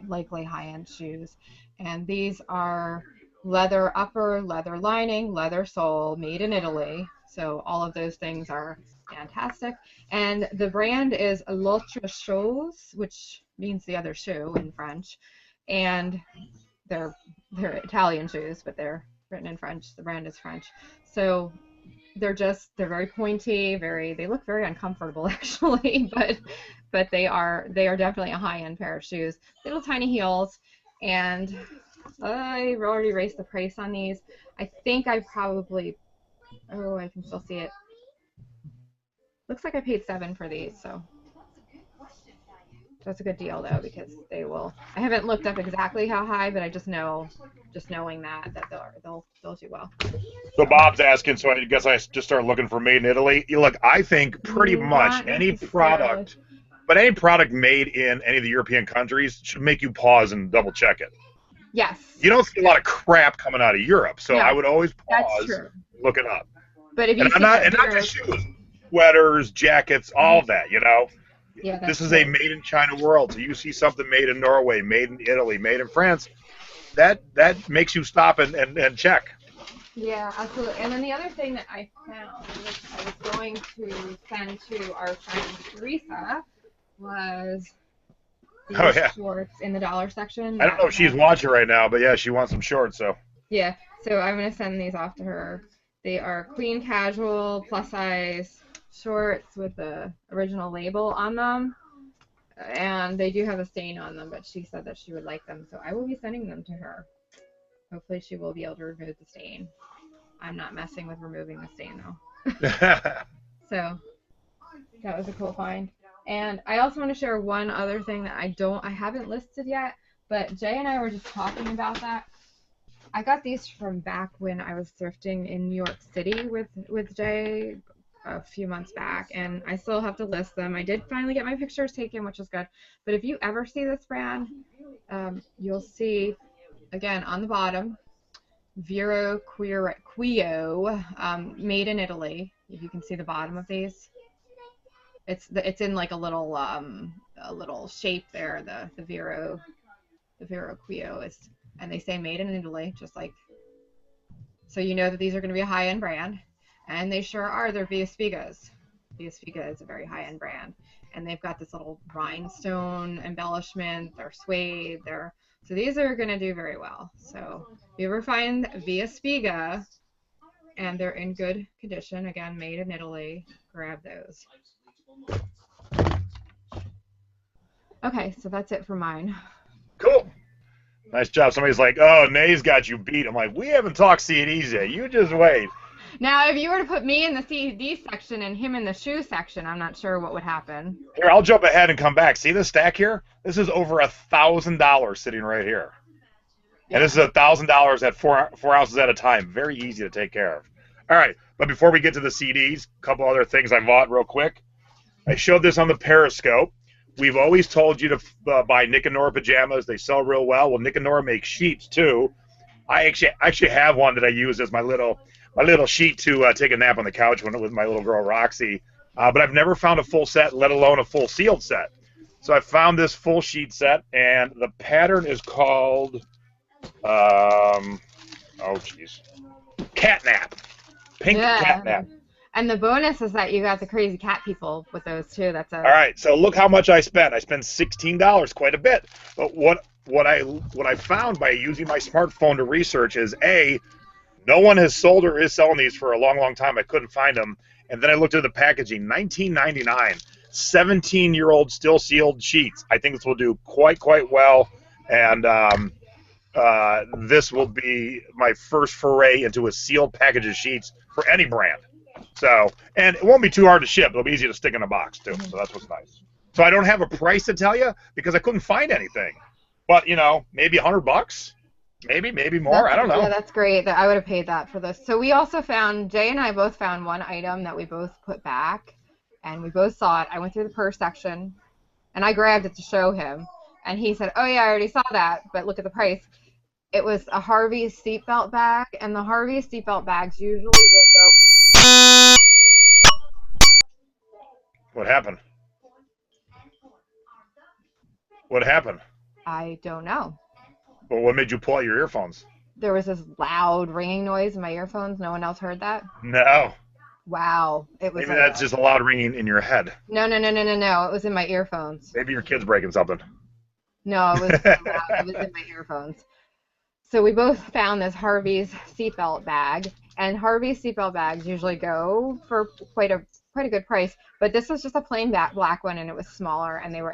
likely high-end shoes. And these are leather upper, leather lining, leather sole, made in Italy. So all of those things are fantastic. And the brand is Lotus Shoes, which means the other shoe in French. And they're Italian shoes, but they're written in French. The brand is French. So they're very pointy, they look very uncomfortable actually, but they are definitely a high-end pair of shoes. Little tiny heels, and I've already raised the price on these. I think I probably, oh, I can still see it. Looks like I paid $7 for these, so that's a good deal though, because they will. I haven't looked up exactly how high, but I just know, knowing that they'll do well. So Bob's asking, so I guess I just started looking for made in Italy. Look, I think pretty much any product, but any product made in any of the European countries should make you pause and double check it. Yes. You don't see a lot of crap coming out of Europe, so I would always pause, look it up. But if you not just shoes, sweaters, jackets, all of that, you know. Yeah, this is a made in China world. So you see something made in Norway, made in Italy, made in France, that makes you stop and check. Yeah, absolutely. And then the other thing that I found, which I was going to send to our friend Teresa, was these shorts in the dollar section. I don't know if she's watching right now, but yeah, she wants some shorts. So yeah, so I'm going to send these off to her. They are clean, casual, plus size shorts with the original label on them, and they do have a stain on them, but she said that she would like them, so I will be sending them to her. Hopefully she will be able to remove the stain. I'm not messing with removing the stain though. So that was a cool find. And I also want to share one other thing that I haven't listed yet, but Jay and I were just talking about that. I got these from back when I was thrifting in New York City with Jay a few months back, and I still have to list them. I did finally get my pictures taken, which is good. But if you ever see this brand, you'll see, again, on the bottom, Vera Bradley, made in Italy. If you can see the bottom of these, it's in like a little shape there. The Vera Bradley is, and they say made in Italy, just like, so you know that these are going to be a high-end brand. And they sure are. They're Via Spigas. Via Spiga is a very high-end brand. And they've got this little rhinestone embellishment. They're suede. So these are going to do very well. So if you ever find Via Spiga and they're in good condition, again, made in Italy, grab those. Okay, so that's it for mine. Cool. Nice job. Somebody's like, oh, Nay's got you beat. I'm like, we haven't talked CDs yet. You just wait. Now, if you were to put me in the CD section and him in the shoe section, I'm not sure what would happen. Here, I'll jump ahead and come back. See this stack here? This is over $1,000 sitting right here. Yeah. And this is $1,000 at 4 ounces at a time. Very easy to take care of. All right, but before we get to the CDs, a couple other things I bought real quick. I showed this on the Periscope. We've always told you to buy Nick and Nora pajamas. They sell real well. Well, Nick and Nora make sheets, too. I actually have one that I use as my little sheet to take a nap on the couch with my little girl Roxy. but I've never found a full set, let alone a full sealed set. So I found this full sheet set, and the pattern is called, oh geez, catnap, pink Yeah. catnap. And the bonus is that you got the crazy cat people with those too. That's All right, so look how much I spent. I spent $16, quite a bit. But what I found by using my smartphone to research is no one has sold or is selling these for a long, long time. I couldn't find them. And then I looked at the packaging, $19.99, 17-year-old still sealed sheets. I think this will do quite well. And this will be my first foray into a sealed package of sheets for any brand. So, and it won't be too hard to ship. It'll be easy to stick in a box too. So that's what's nice. So I don't have a price to tell you because I couldn't find anything. But maybe $100, maybe more. I don't know. Yeah, that's great. I would have paid that for this. So we also found, Jay and I both found one item that we both put back, and we both saw it. I went through the purse section, and I grabbed it to show him, and he said, "Oh yeah, I already saw that, but look at the price." It was a Harvey's seatbelt bag, and the Harvey's seatbelt bags usually will go. What happened? What happened? I don't know. Well, what made you pull out your earphones? There was this loud ringing noise in my earphones. No one else heard that? No. Wow. It was Maybe that's just a loud ringing in your head. No. It was in my earphones. Maybe your kid's breaking something. No, it was so loud. It was in my earphones. So we both found this Harvey's seatbelt bag, and Harvey's seatbelt bags usually go for quite a good price, but this was just a plain black one, and it was smaller, and were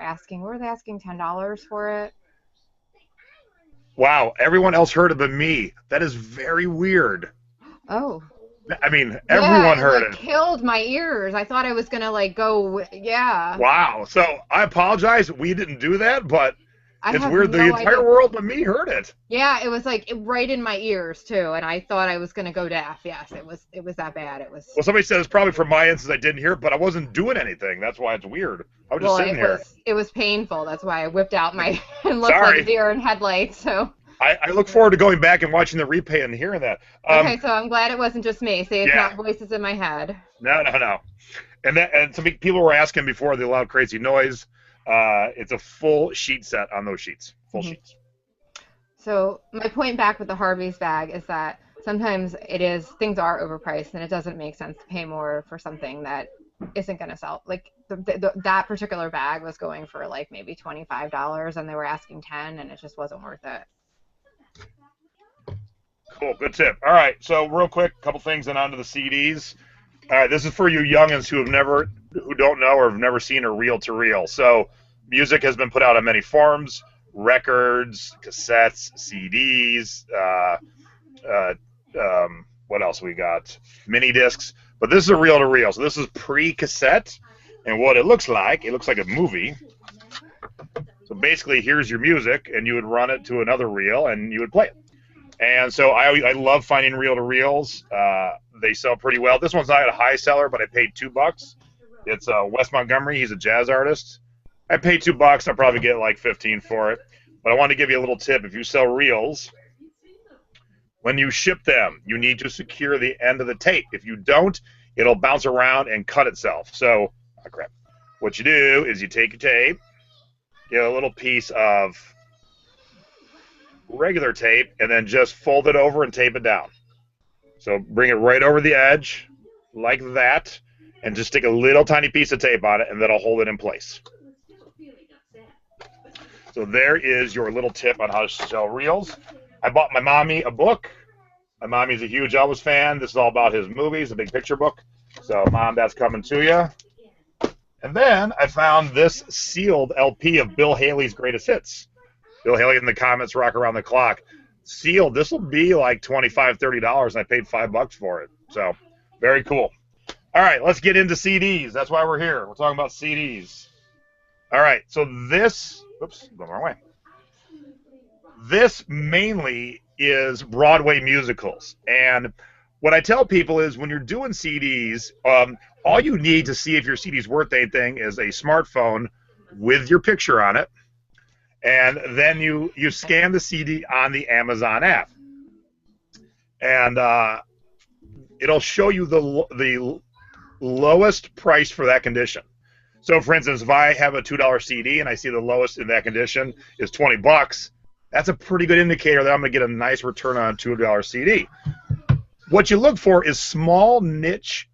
they asking $10 for it? Wow, everyone else heard it but me. That is very weird. Oh. I mean, everyone heard it. It killed my ears. I thought I was going to, go, yeah. Wow. So I apologize. We didn't do that, but it's weird. The entire world but me heard it. Yeah, it was, right in my ears, too, and I thought I was going to go deaf. Yes, it was that bad. It was. Well, somebody said it's probably from my end since I didn't hear it, but I wasn't doing anything. That's why it's weird. I was just sitting here. It was painful. That's why I whipped out my and looked like a deer in headlights, so. I look forward to going back and watching the replay and hearing that. Okay, so I'm glad it wasn't just me. See, it's not voices in my head. No. And some people were asking before the loud crazy noise. It's a full sheet set on those sheets. Full sheets. So my point back with the Harvey's bag is that sometimes things are overpriced, and it doesn't make sense to pay more for something that isn't going to sell. Like that particular bag was going for maybe $25, and they were asking $10, and it just wasn't worth it. Cool, good tip. All right, so real quick, a couple things and onto the CDs. All right, this is for you youngins who don't know or have never seen a reel-to-reel. So music has been put out on many forms: records, cassettes, CDs. What else we got? Mini discs. But this is a reel-to-reel. So this is pre-cassette, and what it looks like a movie. So basically, here's your music, and you would run it to another reel, and you would play it. And so I love finding reel-to-reels. They sell pretty well. This one's not a high seller, but I paid $2. It's Wes Montgomery. He's a jazz artist. I paid $2. I'll probably get 15 for it. But I want to give you a little tip. If you sell reels, when you ship them, you need to secure the end of the tape. If you don't, it'll bounce around and cut itself. So, crap. What you do is you take your tape, get a little piece of regular tape, and then just fold it over and tape it down. So bring it right over the edge like that, and just stick a little tiny piece of tape on it, and that'll hold it in place. So there is your little tip on how to sell reels. I bought my mommy a book. My mommy's a huge Elvis fan. This is all about his movies, a big picture book. So, Mom, that's coming to you. And then I found this sealed LP of Bill Haley's greatest hits. Bill Haley in the Comments, Rock Around the Clock. Sealed. This will be $25, $30, and I paid $5 for it. So, very cool. All right, let's get into CDs. That's why we're here. We're talking about CDs. All right, so this, oops, going the wrong way. This mainly is Broadway musicals. And what I tell people is when you're doing CDs, all you need to see if your CD's worth anything is a smartphone with your picture on it. And then you scan the CD on the Amazon app. And it'll show you the lowest price for that condition. So, for instance, if I have a $2 CD and I see the lowest in that condition is $20, that's a pretty good indicator that I'm going to get a nice return on a $2 CD. What you look for is small niche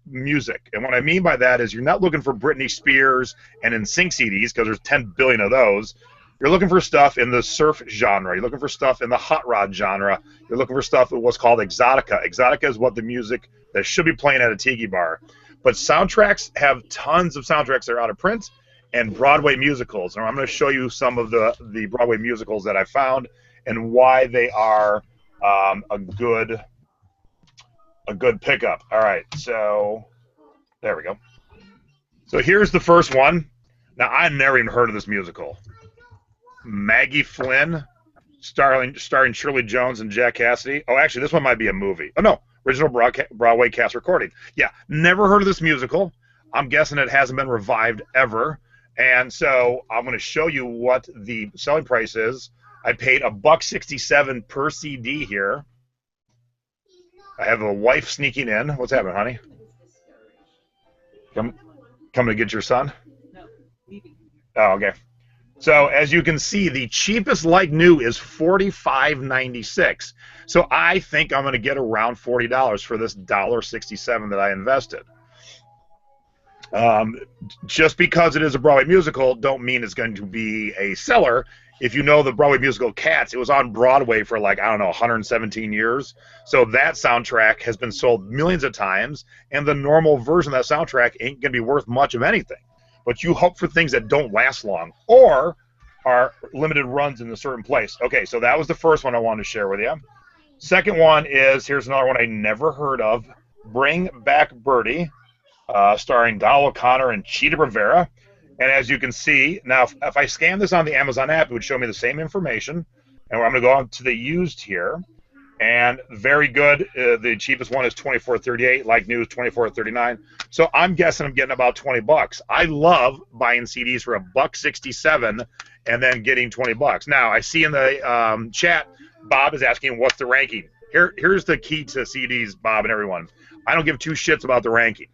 music. And what I mean by that is you're not looking for Britney Spears and NSYNC CDs because there's 10 billion of those. You're looking for stuff in the surf genre. You're looking for stuff in the hot rod genre. You're looking for stuff in what's called exotica. Exotica is what the music that should be playing at a tiki bar. But soundtracks have tons of soundtracks that are out of print and Broadway musicals. And I'm going to show you some of the Broadway musicals that I found and why they are a good pickup. All right, so there we go. So here's the first one. Now, I never even heard of this musical. Maggie Flynn, starring Shirley Jones and Jack Cassidy. Oh, actually, this one might be a movie. Oh, no, original Broadway cast recording. Yeah, never heard of this musical. I'm guessing it hasn't been revived ever. And so I'm going to show you what the selling price is. I paid $1.67 per CD here. I have a wife sneaking in. What's happening, honey? Coming to get your son? No, leaving. Oh, okay. So as you can see, the cheapest like new is $45.96. So I think I'm going to get around $40 for this $1.67 that I invested. Just because it is a Broadway musical, don't mean it's going to be a seller. If you know the Broadway musical Cats, it was on Broadway for like, I don't know, 117 years. So that soundtrack has been sold millions of times, and the normal version of that soundtrack ain't going to be worth much of anything. But you hope for things that don't last long or are limited runs in a certain place. Okay, so that was the first one I wanted to share with you. Second one is, here's another one I never heard of, Bring Back Birdie, starring Donald O'Connor and Cheetah Rivera. And as you can see, now if I scan this on the Amazon app, it would show me the same information. And I'm going to go on to the used here. And very good. The cheapest one is $24.38. Like new is $24.39. So I'm guessing I'm getting about $20. I love buying CDs for $1.67 and then getting $20. Now I see in the chat, Bob is asking what's the ranking. Here's the key to CDs, Bob and everyone. I don't give two shits about the ranking.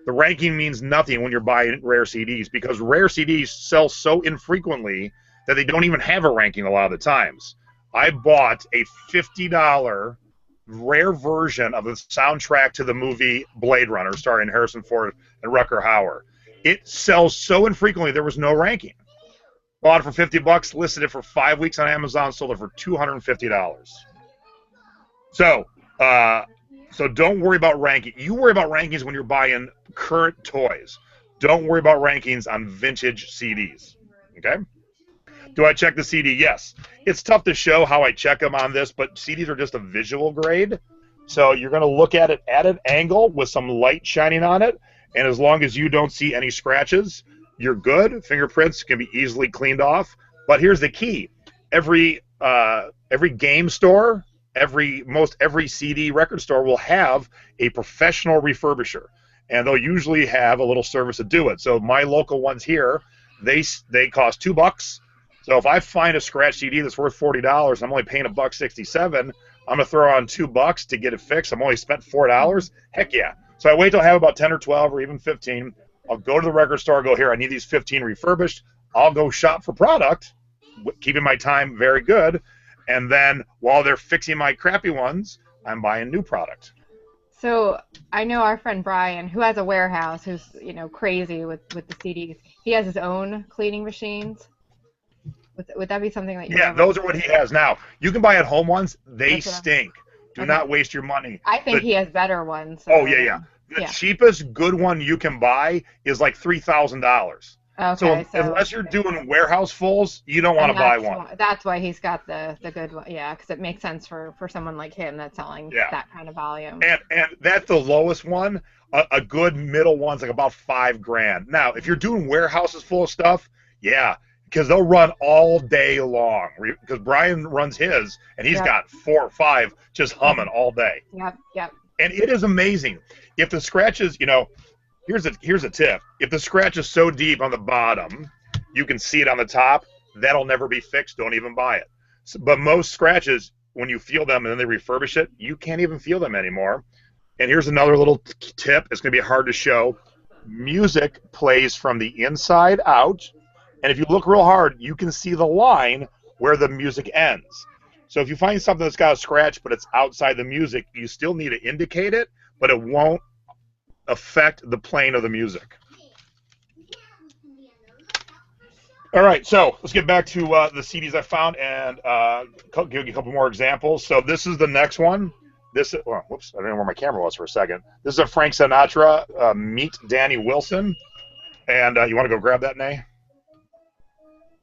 The ranking means nothing when you're buying rare CDs because rare CDs sell so infrequently that they don't even have a ranking a lot of the times. I bought a $50 rare version of the soundtrack to the movie Blade Runner starring Harrison Ford and Rutger Hauer. It sells so infrequently there was no ranking. Bought it for $50, listed it for 5 weeks on Amazon, sold it for $250. So don't worry about ranking. You worry about rankings when you're buying current toys. Don't worry about rankings on vintage CDs. Okay? Do I check the CD? Yes. It's tough to show how I check them on this, but CDs are just a visual grade. So you're going to look at it at an angle with some light shining on it, and as long as you don't see any scratches, you're good. Fingerprints can be easily cleaned off. But here's the key. Every game store, every CD record store will have a professional refurbisher, and they'll usually have a little service to do it. So my local ones here, they cost $2. So if I find a scratch CD that's worth $40, I'm only paying $1.67. I'm gonna throw on $2 to get it fixed. I'm only spent $4. Heck yeah! So I wait till I have about 10 or 12 or even 15. I'll go to the record store. Go here. I need these 15 refurbished. I'll go shop for product, keeping my time very good. And then while they're fixing my crappy ones, I'm buying new product. So I know our friend Brian, who has a warehouse, who's crazy with the CDs. He has his own cleaning machines. Would that be something that you? Yeah, those are what he has now. You can buy at-home ones. They stink. Do not waste your money. I think he has better ones. So. Oh yeah. The cheapest good one you can buy is like $3,000. Okay, so unless you're doing warehouse fulls, you don't want to buy one. That's why he's got the good one. Yeah, because it makes sense for someone like him that's selling that kind of volume. And that's the lowest one. A good middle one's like about $5,000. Now, if you're doing warehouses full of stuff, yeah, because they'll run all day long. Because Brian runs his, and he's got 4 or 5 just humming all day. Yep. And it is amazing. If the scratches, here's a tip. If the scratch is so deep on the bottom, you can see it on the top, that'll never be fixed. Don't even buy it. But most scratches, when you feel them and then they refurbish it, you can't even feel them anymore. And here's another little tip. It's going to be hard to show. Music plays from the inside out. And if you look real hard, you can see the line where the music ends. So if you find something that's got a scratch, but it's outside the music, you still need to indicate it, but it won't affect the playing of the music. All right, so let's get back to the CDs I found and give you a couple more examples. So this is the next one. This, whoops, I don't know where my camera was for a second. This is a Frank Sinatra, Meet Danny Wilson. And you want to go grab that, Nay?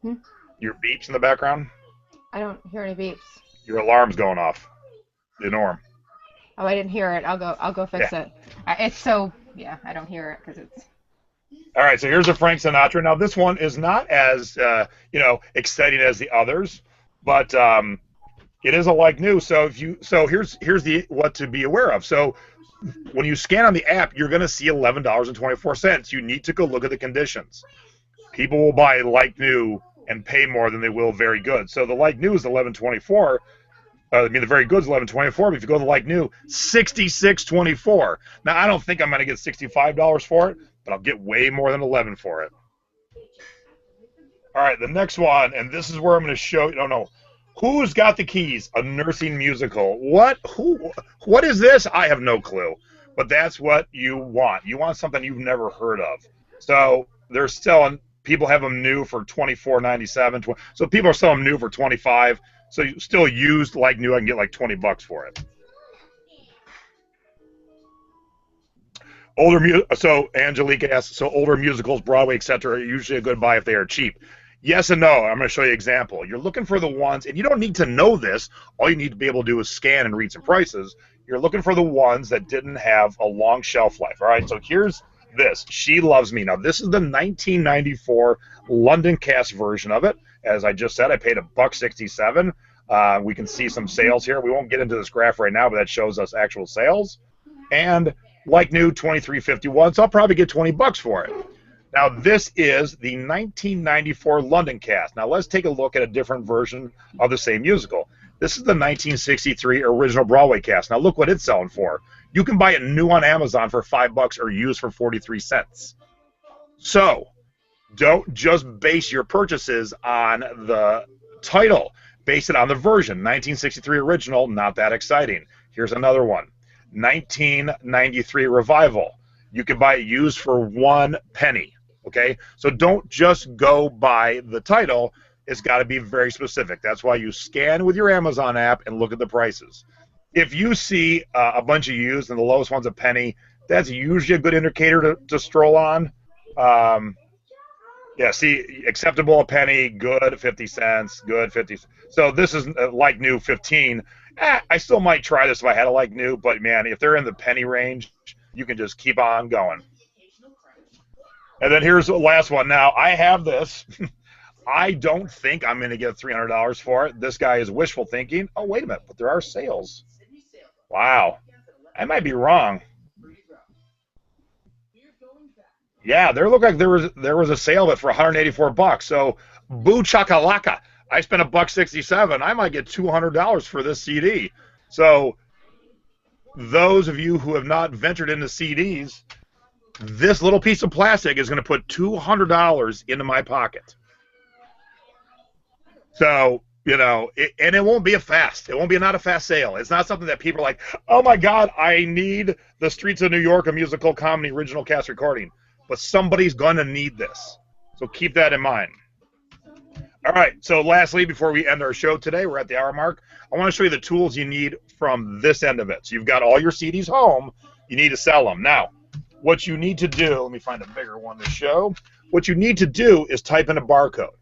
Your beeps in the background? I don't hear any beeps. Your alarm's going off. Ignore them. Oh, I didn't hear it. I'll go fix it. It's so, yeah, I don't hear it because it's... All right, so here's a Frank Sinatra. Now, this one is not as, exciting as the others, but it is a like new. So here's the what to be aware of. So when you scan on the app, you're going to see $11.24. You need to go look at the conditions. People will buy like new and pay more than they will very good. So the like new is $11.24. The very good is $11.24. But if you go to the like new, $66.24. Now I don't think I'm going to get $65 for it, but I'll get way more than $11 for it. All right, the next one, and this is where I'm going to show you. No. Who's got the keys? A nursing musical. What? What is this? I have no clue. But that's what you want. You want something you've never heard of. So they're selling. People have them new for $24.97. So people are selling them new for $25. So you still used like new. I can get like $20 for it. So Angelique asks, so older musicals, Broadway, etc., are usually a good buy if they are cheap. Yes and no. I'm going to show you an example. You're looking for the ones, and you don't need to know this. All you need to be able to do is scan and read some prices. You're looking for the ones that didn't have a long shelf life. All right, so here's this. She Loves Me. Now, this is the 1994 London cast version of it. As I just said, I paid $1.67. We can see some sales here. We won't get into this graph right now, but that shows us actual sales. And like new, $23.51, so I'll probably get $20 for it. Now, this is the 1994 London cast. Now, let's take a look at a different version of the same musical. This is the 1963 original Broadway cast. Now, look what it's selling for. You can buy it new on Amazon for $5 or used for 43 cents. So, don't just base your purchases on the title. Base it on the version. 1963 original, not that exciting. Here's another one. 1993 Revival. You can buy it used for 1 penny. Okay, so don't just go by the title. It's got to be very specific. That's why you scan with your Amazon app and look at the prices. If you see a bunch of used and the lowest one's a penny, that's usually a good indicator to stroll on. Yeah, see, acceptable a penny, good 50 cents, good 50. So this is like new 15. I still might try this if I had a like new, but man, if they're in the penny range, you can just keep on going. And then here's the last one. Now, I have this. I don't think I'm going to get $300 for it. This guy is wishful thinking. Oh, wait a minute, but there are sales. Wow. I might be wrong. Yeah, there looked like there was a sale of it for $184. So, boo chakalaka. I spent $1.67. I might get $200 for this CD. So, those of you who have not ventured into CDs, this little piece of plastic is going to put $200 into my pocket. So, and it won't be it won't be not a fast sale. It's not something that people are like, oh my God, I need The Streets of New York, a musical comedy original cast recording. But somebody's going to need this. So keep that in mind. All right, so lastly, before we end our show today, we're at the hour mark, I want to show you the tools you need from this end of it. So you've got all your CDs home. You need to sell them. Now, what you need to do, let me find a bigger one to show. What you need to do is type in a barcode.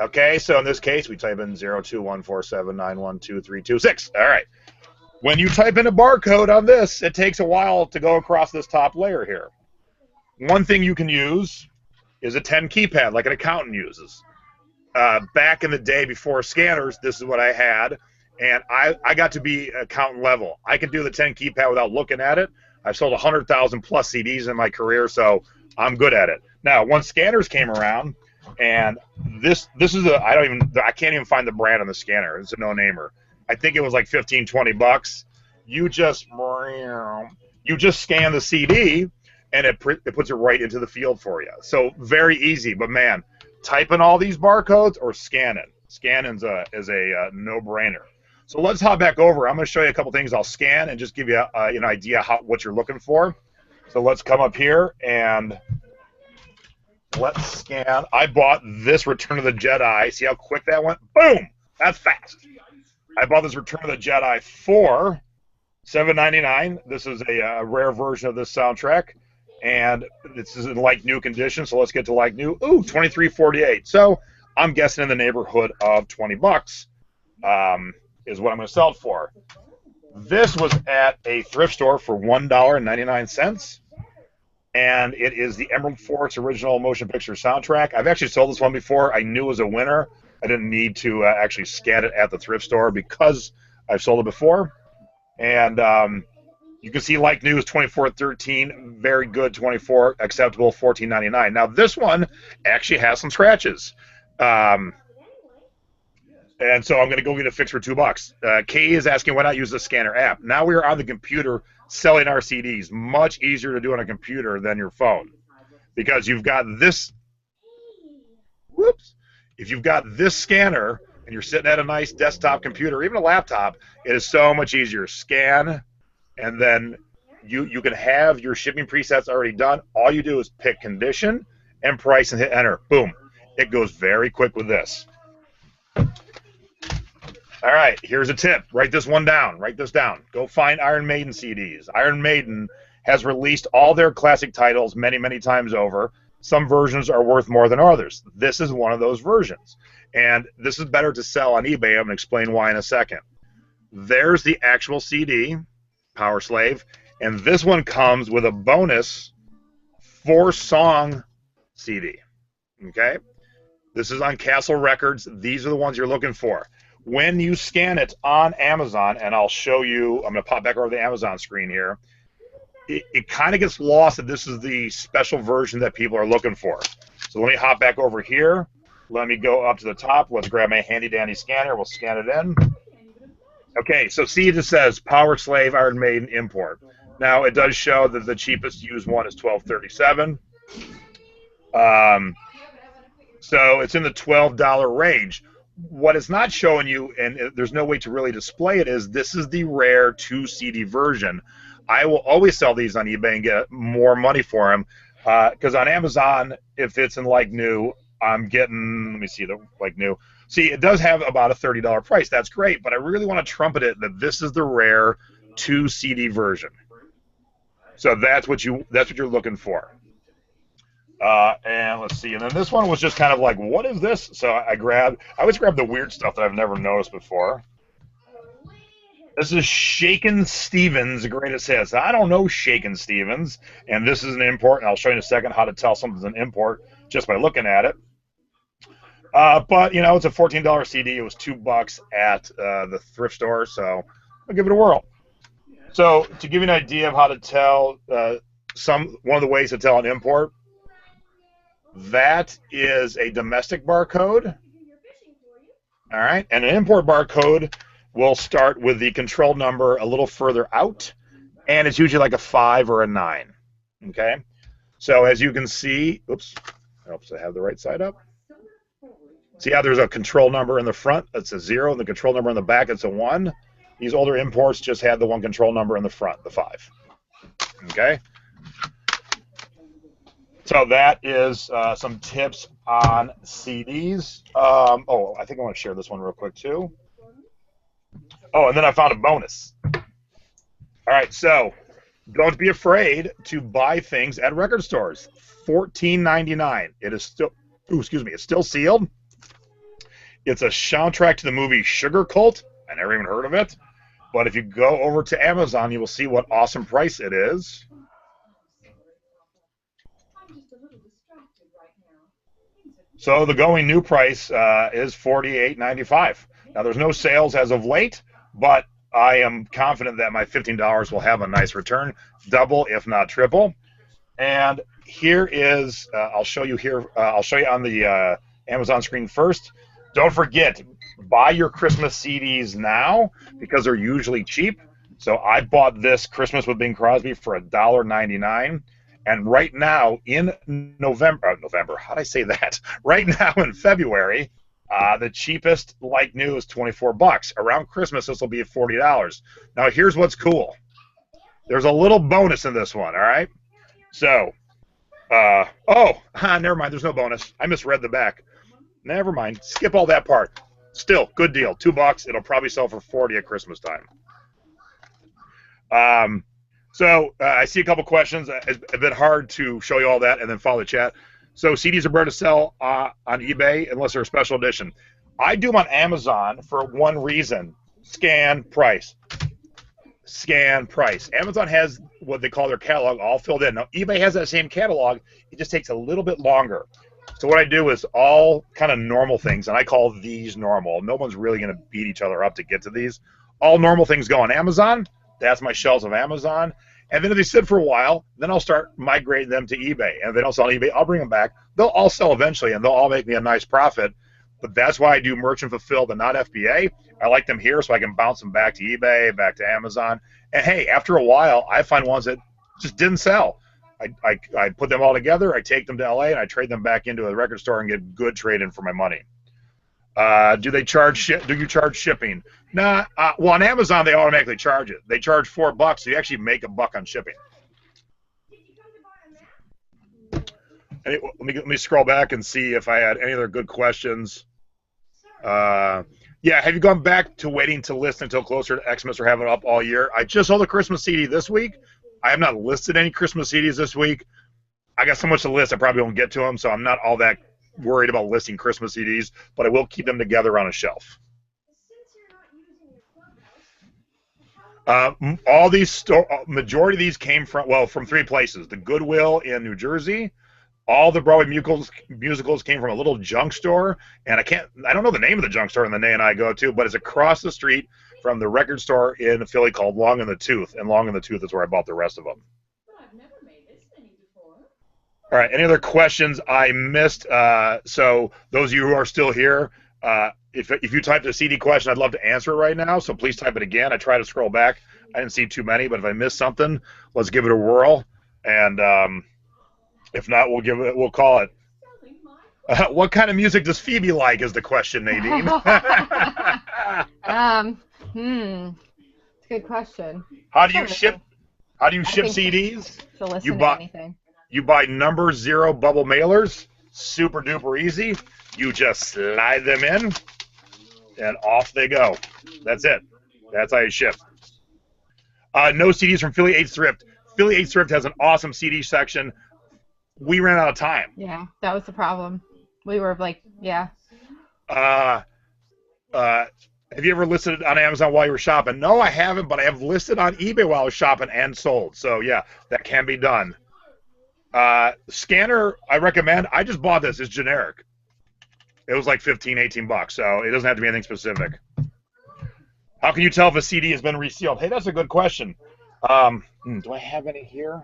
Okay, so in this case, we type in 02147912326. All right. When you type in a barcode on this, it takes a while to go across this top layer here. One thing you can use is a 10 keypad like an accountant uses. Back in the day before scanners, this is what I had, and I got to be accountant level. I can do the 10 keypad without looking at it. I've sold 100,000 plus CDs in my career, so I'm good at it. Now, once scanners came around, and this is I can't even find the brand on the scanner. It's a no-namer. I think it was like $15, $20. you just scan the CD, and it puts it right into the field for you. So very easy. But man, type in all these barcodes or scan it. Scanning's is a no-brainer. So let's hop back over. I'm going to show you a couple things I'll scan and just give you an idea what you're looking for. So let's come up here and let's scan. I bought this Return of the Jedi. See how quick that went? Boom! That's fast. I bought this Return of the Jedi for $7.99. This is a rare version of this soundtrack, and this is in like new condition. So let's get to like new. Ooh, $23.48. So I'm guessing in the neighborhood of $20 is what I'm going to sell it for. This was at a thrift store for $1.99, and it is the Emerald Force original motion picture soundtrack. I've actually sold this one before. I knew it was a winner. I didn't need to actually scan it at the thrift store because I've sold it before. And you can see like new is $24.13, very good, $24, acceptable, $14.99. Now this one actually has some scratches. And so I'm going to go get it fixed for $2. Kay is asking why not use the scanner app. Now we are on the computer selling our CDs. Much easier to do on a computer than your phone, because you've got this. Whoops! If you've got this scanner and you're sitting at a nice desktop computer, even a laptop, it is so much easier. Scan, and then you can have your shipping presets already done. All you do is pick condition and price and hit enter. Boom! It goes very quick with this. All right, here's a tip. Write this one down. Write this down. Go find Iron Maiden CDs. Iron Maiden has released all their classic titles many, many times over. Some versions are worth more than others. This is one of those versions. And this is better to sell on eBay. I'm going to explain why in a second. There's the actual CD, Power Slave, and this one comes with a bonus 4-song CD. Okay? This is on Castle Records. These are the ones you're looking for. When you scan it on Amazon, and I'll show you, I'm going to pop back over the Amazon screen here, it kind of gets lost that this is the special version that people are looking for. So let me hop back over here. Let me go up to the top. Let's grab my handy-dandy scanner. We'll scan it in. Okay, so see, it just says Power Slave Iron Maiden import. Now, it does show that the cheapest used one is $12.37. So it's in the $12 range. What it's not showing you, and there's no way to really display it, is this is the rare 2-CD version. I will always sell these on eBay and get more money for them, because on Amazon, if it's in like new, I'm getting, let me see, the like new. See, it does have about a $30 price. That's great, but I really want to trumpet it that this is the rare 2-CD version. So that's what you're looking for. And let's see, and then this one was just kind of like, what is this? So I always grab the weird stuff that I've never noticed before. This is Shakin' Stevens, greatest hits. I don't know Shakin' Stevens, and this is an import, and I'll show you in a second how to tell something's an import just by looking at it. But, you know, it's a $14 CD. It was $2 at the thrift store, so I'll give it a whirl. So to give you an idea of how to tell one of the ways to tell an import, that is a domestic barcode. All right, and an import barcode will start with the control number a little further out, and it's usually like a 5 or a 9. Okay, so as you can see, oops, I hope I have the right side up. See how there's a control number in the front, that's a 0, and the control number in the back, it's a 1. These older imports just had the one control number in the front, the 5. Okay. So that is some tips on CDs. Oh, I think I want to share this one real quick too. Oh, and then I found a bonus. All right, so don't be afraid to buy things at record stores. $14.99. It is still, it's still sealed. It's a soundtrack to the movie Sugar Cult. I never even heard of it. But if you go over to Amazon, you will see what awesome price it is. So the going new price is $48.95. Now there's no sales as of late, but I am confident that my $15 will have a nice return, double if not triple. And here is, I'll show you here. I'll show you on the Amazon screen first. Don't forget, buy your Christmas CDs now because they're usually cheap. So I bought this Christmas with Bing Crosby for $1.99. And right now in November, how'd I say that? Right now in February, the cheapest like new is $24. Around Christmas, this will be $40. Now here's what's cool. There's a little bonus in this one, all right? So, never mind. There's no bonus. I misread the back. Never mind. Skip all that part. Still, good deal. $2. It'll probably sell for $40 at Christmas time. I see a couple questions. It's a bit hard to show you all that and then follow the chat. So CDs are better to sell on eBay unless they're a special edition. I do them on Amazon for one reason. Scan price. Scan price. Amazon has what they call their catalog all filled in. Now, eBay has that same catalog. It just takes a little bit longer. So what I do is all kind of normal things, and I call these normal. No one's really going to beat each other up to get to these. All normal things go on Amazon. That's my shelves of Amazon. And then if they sit for a while, then I'll start migrating them to eBay. And if they don't sell on eBay, I'll bring them back. They'll all sell eventually, and they'll all make me a nice profit. But that's why I do merchant fulfilled and not FBA. I like them here so I can bounce them back to eBay, back to Amazon. And, hey, after a while, I find ones that just didn't sell. I put them all together, I take them to LA, and I trade them back into a record store and get good trade-in for my money. Do you charge shipping? Nah. Well, on Amazon, they automatically charge it. They charge $4, so you actually make $1 on shipping. Let me scroll back and see if I had any other good questions. Yeah, have you gone back to waiting to list until closer to Xmas or have it up all year? I just sold a Christmas CD this week. I have not listed any Christmas CDs this week. I got so much to list, I probably won't get to them, so I'm not all that worried about listing Christmas CDs, but I will keep them together on a shelf. All these majority of these came from three places: the Goodwill in New Jersey. All the Broadway musicals came from a little junk store, and I don't know the name of the junk store in the Nay and I go to, but it's across the street from the record store in Philly called Long in the Tooth, and Long in the Tooth is where I bought the rest of them. I've never made this many before. All right, any other questions I missed? So those of you who are still here, if you typed a CD question, I'd love to answer it right now, so please type it again. I try to scroll back. I didn't see too many, but if I missed something, let's give it a whirl. And if not, we'll call it. What kind of music does Phoebe like is the question, Nadine. It's a good question. How do you ship CDs? She'll listen to anything. You buy number 0 bubble mailers, super duper easy. You just slide them in, and off they go. That's it. That's how you ship. No CDs from Philly 8 Thrift. Philly 8 Thrift has an awesome CD section. We ran out of time. Yeah, that was the problem. We were like, yeah. Have you ever listed on Amazon while you were shopping? No, I haven't, but I have listed on eBay while I was shopping and sold. So, yeah, that can be done. Scanner, I recommend. I just bought this. It's generic. It was like $15, $18, so it doesn't have to be anything specific. How can you tell if a CD has been resealed? Hey, that's a good question. Do I have any here?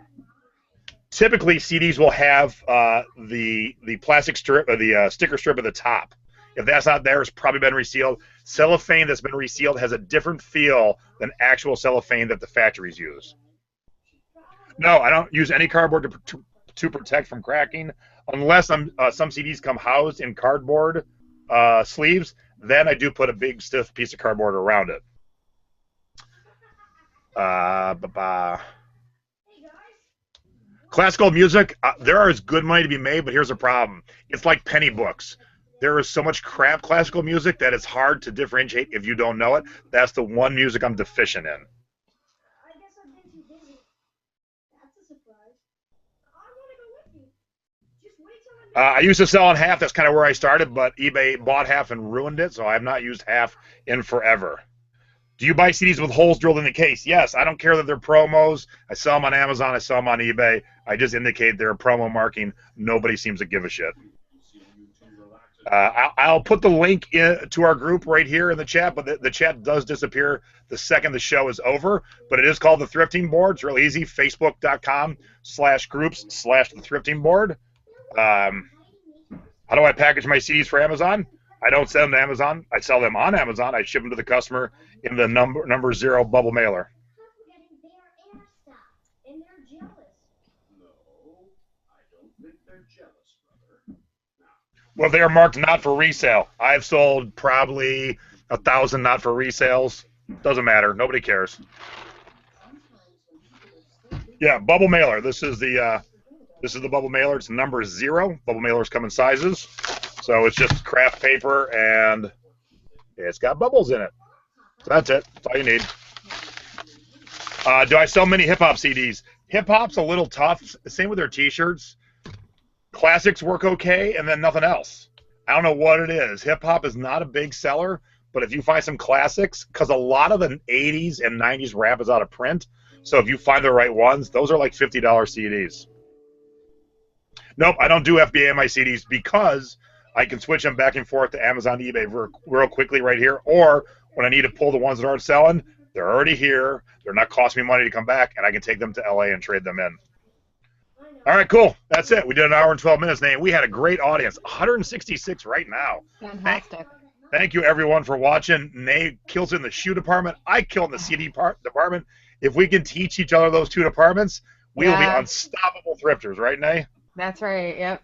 Typically, CDs will have the plastic strip or the sticker strip at the top. If that's not there, it's probably been resealed. Cellophane that's been resealed has a different feel than actual cellophane that the factories use. No, I don't use any cardboard to protect from cracking, unless some CDs come housed in cardboard sleeves. Then I do put a big stiff piece of cardboard around it. Classical music, there is good money to be made, but here's the problem. It's like penny books. There is so much crap classical music that it's hard to differentiate if you don't know it. That's the one music I'm deficient in. I guess I've been too busy. That's a surprise. I want to go with you. Just wait till I'm I used to sell in half. That's kind of where I started, but eBay bought half and ruined it, so I have not used half in forever. Do you buy CDs with holes drilled in the case? Yes. I don't care that they're promos. I sell them on Amazon. I sell them on eBay. I just indicate they're promo marking. Nobody seems to give a shit. I'll put the link to our group right here in the chat, but the chat does disappear the second the show is over. But it is called the Thrifting Board. It's real easy. Facebook.com/groups/the Thrifting Board. How do I package my CDs for Amazon? I don't send them to Amazon. I sell them on Amazon. I ship them to the customer in the number 0 bubble mailer. Well, they are marked not for resale. I've sold probably 1,000 not for resales. Doesn't matter. Nobody cares. Yeah, bubble mailer. This is the bubble mailer. It's number 0. Bubble mailers come in sizes, so it's just craft paper and it's got bubbles in it. So that's it. That's all you need. Do I sell many hip hop CDs? Hip hop's a little tough. Same with their T-shirts. Classics work okay, and then nothing else. I don't know what it is. Hip hop is not a big seller, but if you find some classics, because a lot of the 80s and 90s rap is out of print, so if you find the right ones, those are like $50 CDs. Nope, I don't do FBA on my CDs because I can switch them back and forth to Amazon, eBay real quickly right here, or when I need to pull the ones that aren't selling, they're already here. They're not costing me money to come back, and I can take them to LA and trade them in. All right, cool. That's it. We did an hour and 12 minutes, Nate. We had a great audience. 166 right now. Fantastic. Thank you, everyone, for watching. Nate kills in the shoe department. I kill in the CD department. If we can teach each other those two departments, we will be unstoppable thrifters, right, Nate? That's right, yep.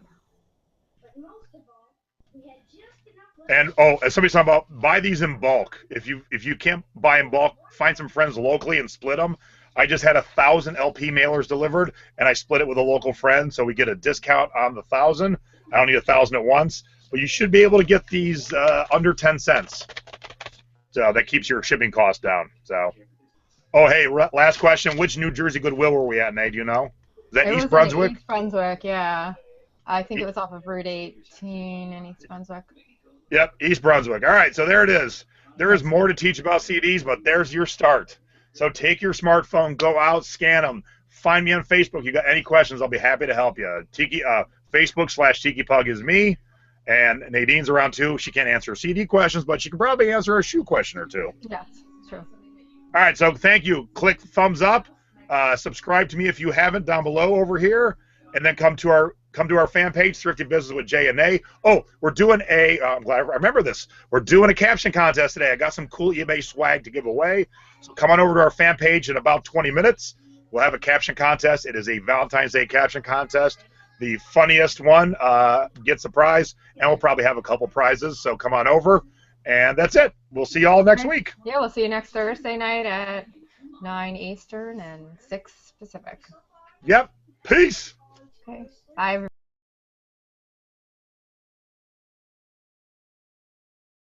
And, as somebody's talking about, buy these in bulk. If you can't buy in bulk, find some friends locally and split them. I just had 1,000 LP mailers delivered, and I split it with a local friend, so we get a discount on the 1,000. I don't need 1,000 at once, but you should be able to get these under 10 cents. So that keeps your shipping costs down. So, hey, last question. Which New Jersey Goodwill were we at, Nate? Do you know? Is that East Brunswick? East Brunswick, yeah. I think it was off of Route 18 in East Brunswick. Yep, East Brunswick. All right, so there it is. There is more to teach about CDs, but there's your start. So take your smartphone, go out, scan them. Find me on Facebook. You got any questions, I'll be happy to help you. Facebook/TikiPug is me, and Nadine's around too. She can't answer CD questions, but she can probably answer a shoe question or two. Yes, true. All right, so thank you. Click thumbs up. Subscribe to me if you haven't down below over here, and then come to our fan page, Thrifty Business with Jay and Nay. We're doing I'm glad I remember this. We're doing a caption contest today. I got some cool eBay swag to give away. So come on over to our fan page in about 20 minutes. We'll have a caption contest. It is a Valentine's Day caption contest. The funniest one gets a prize, and we'll probably have a couple prizes. So come on over, and that's it. We'll see you all next week. Yeah, we'll see you next Thursday night at 9 Eastern and 6 Pacific. Yep. Peace. Okay. Bye, everybody.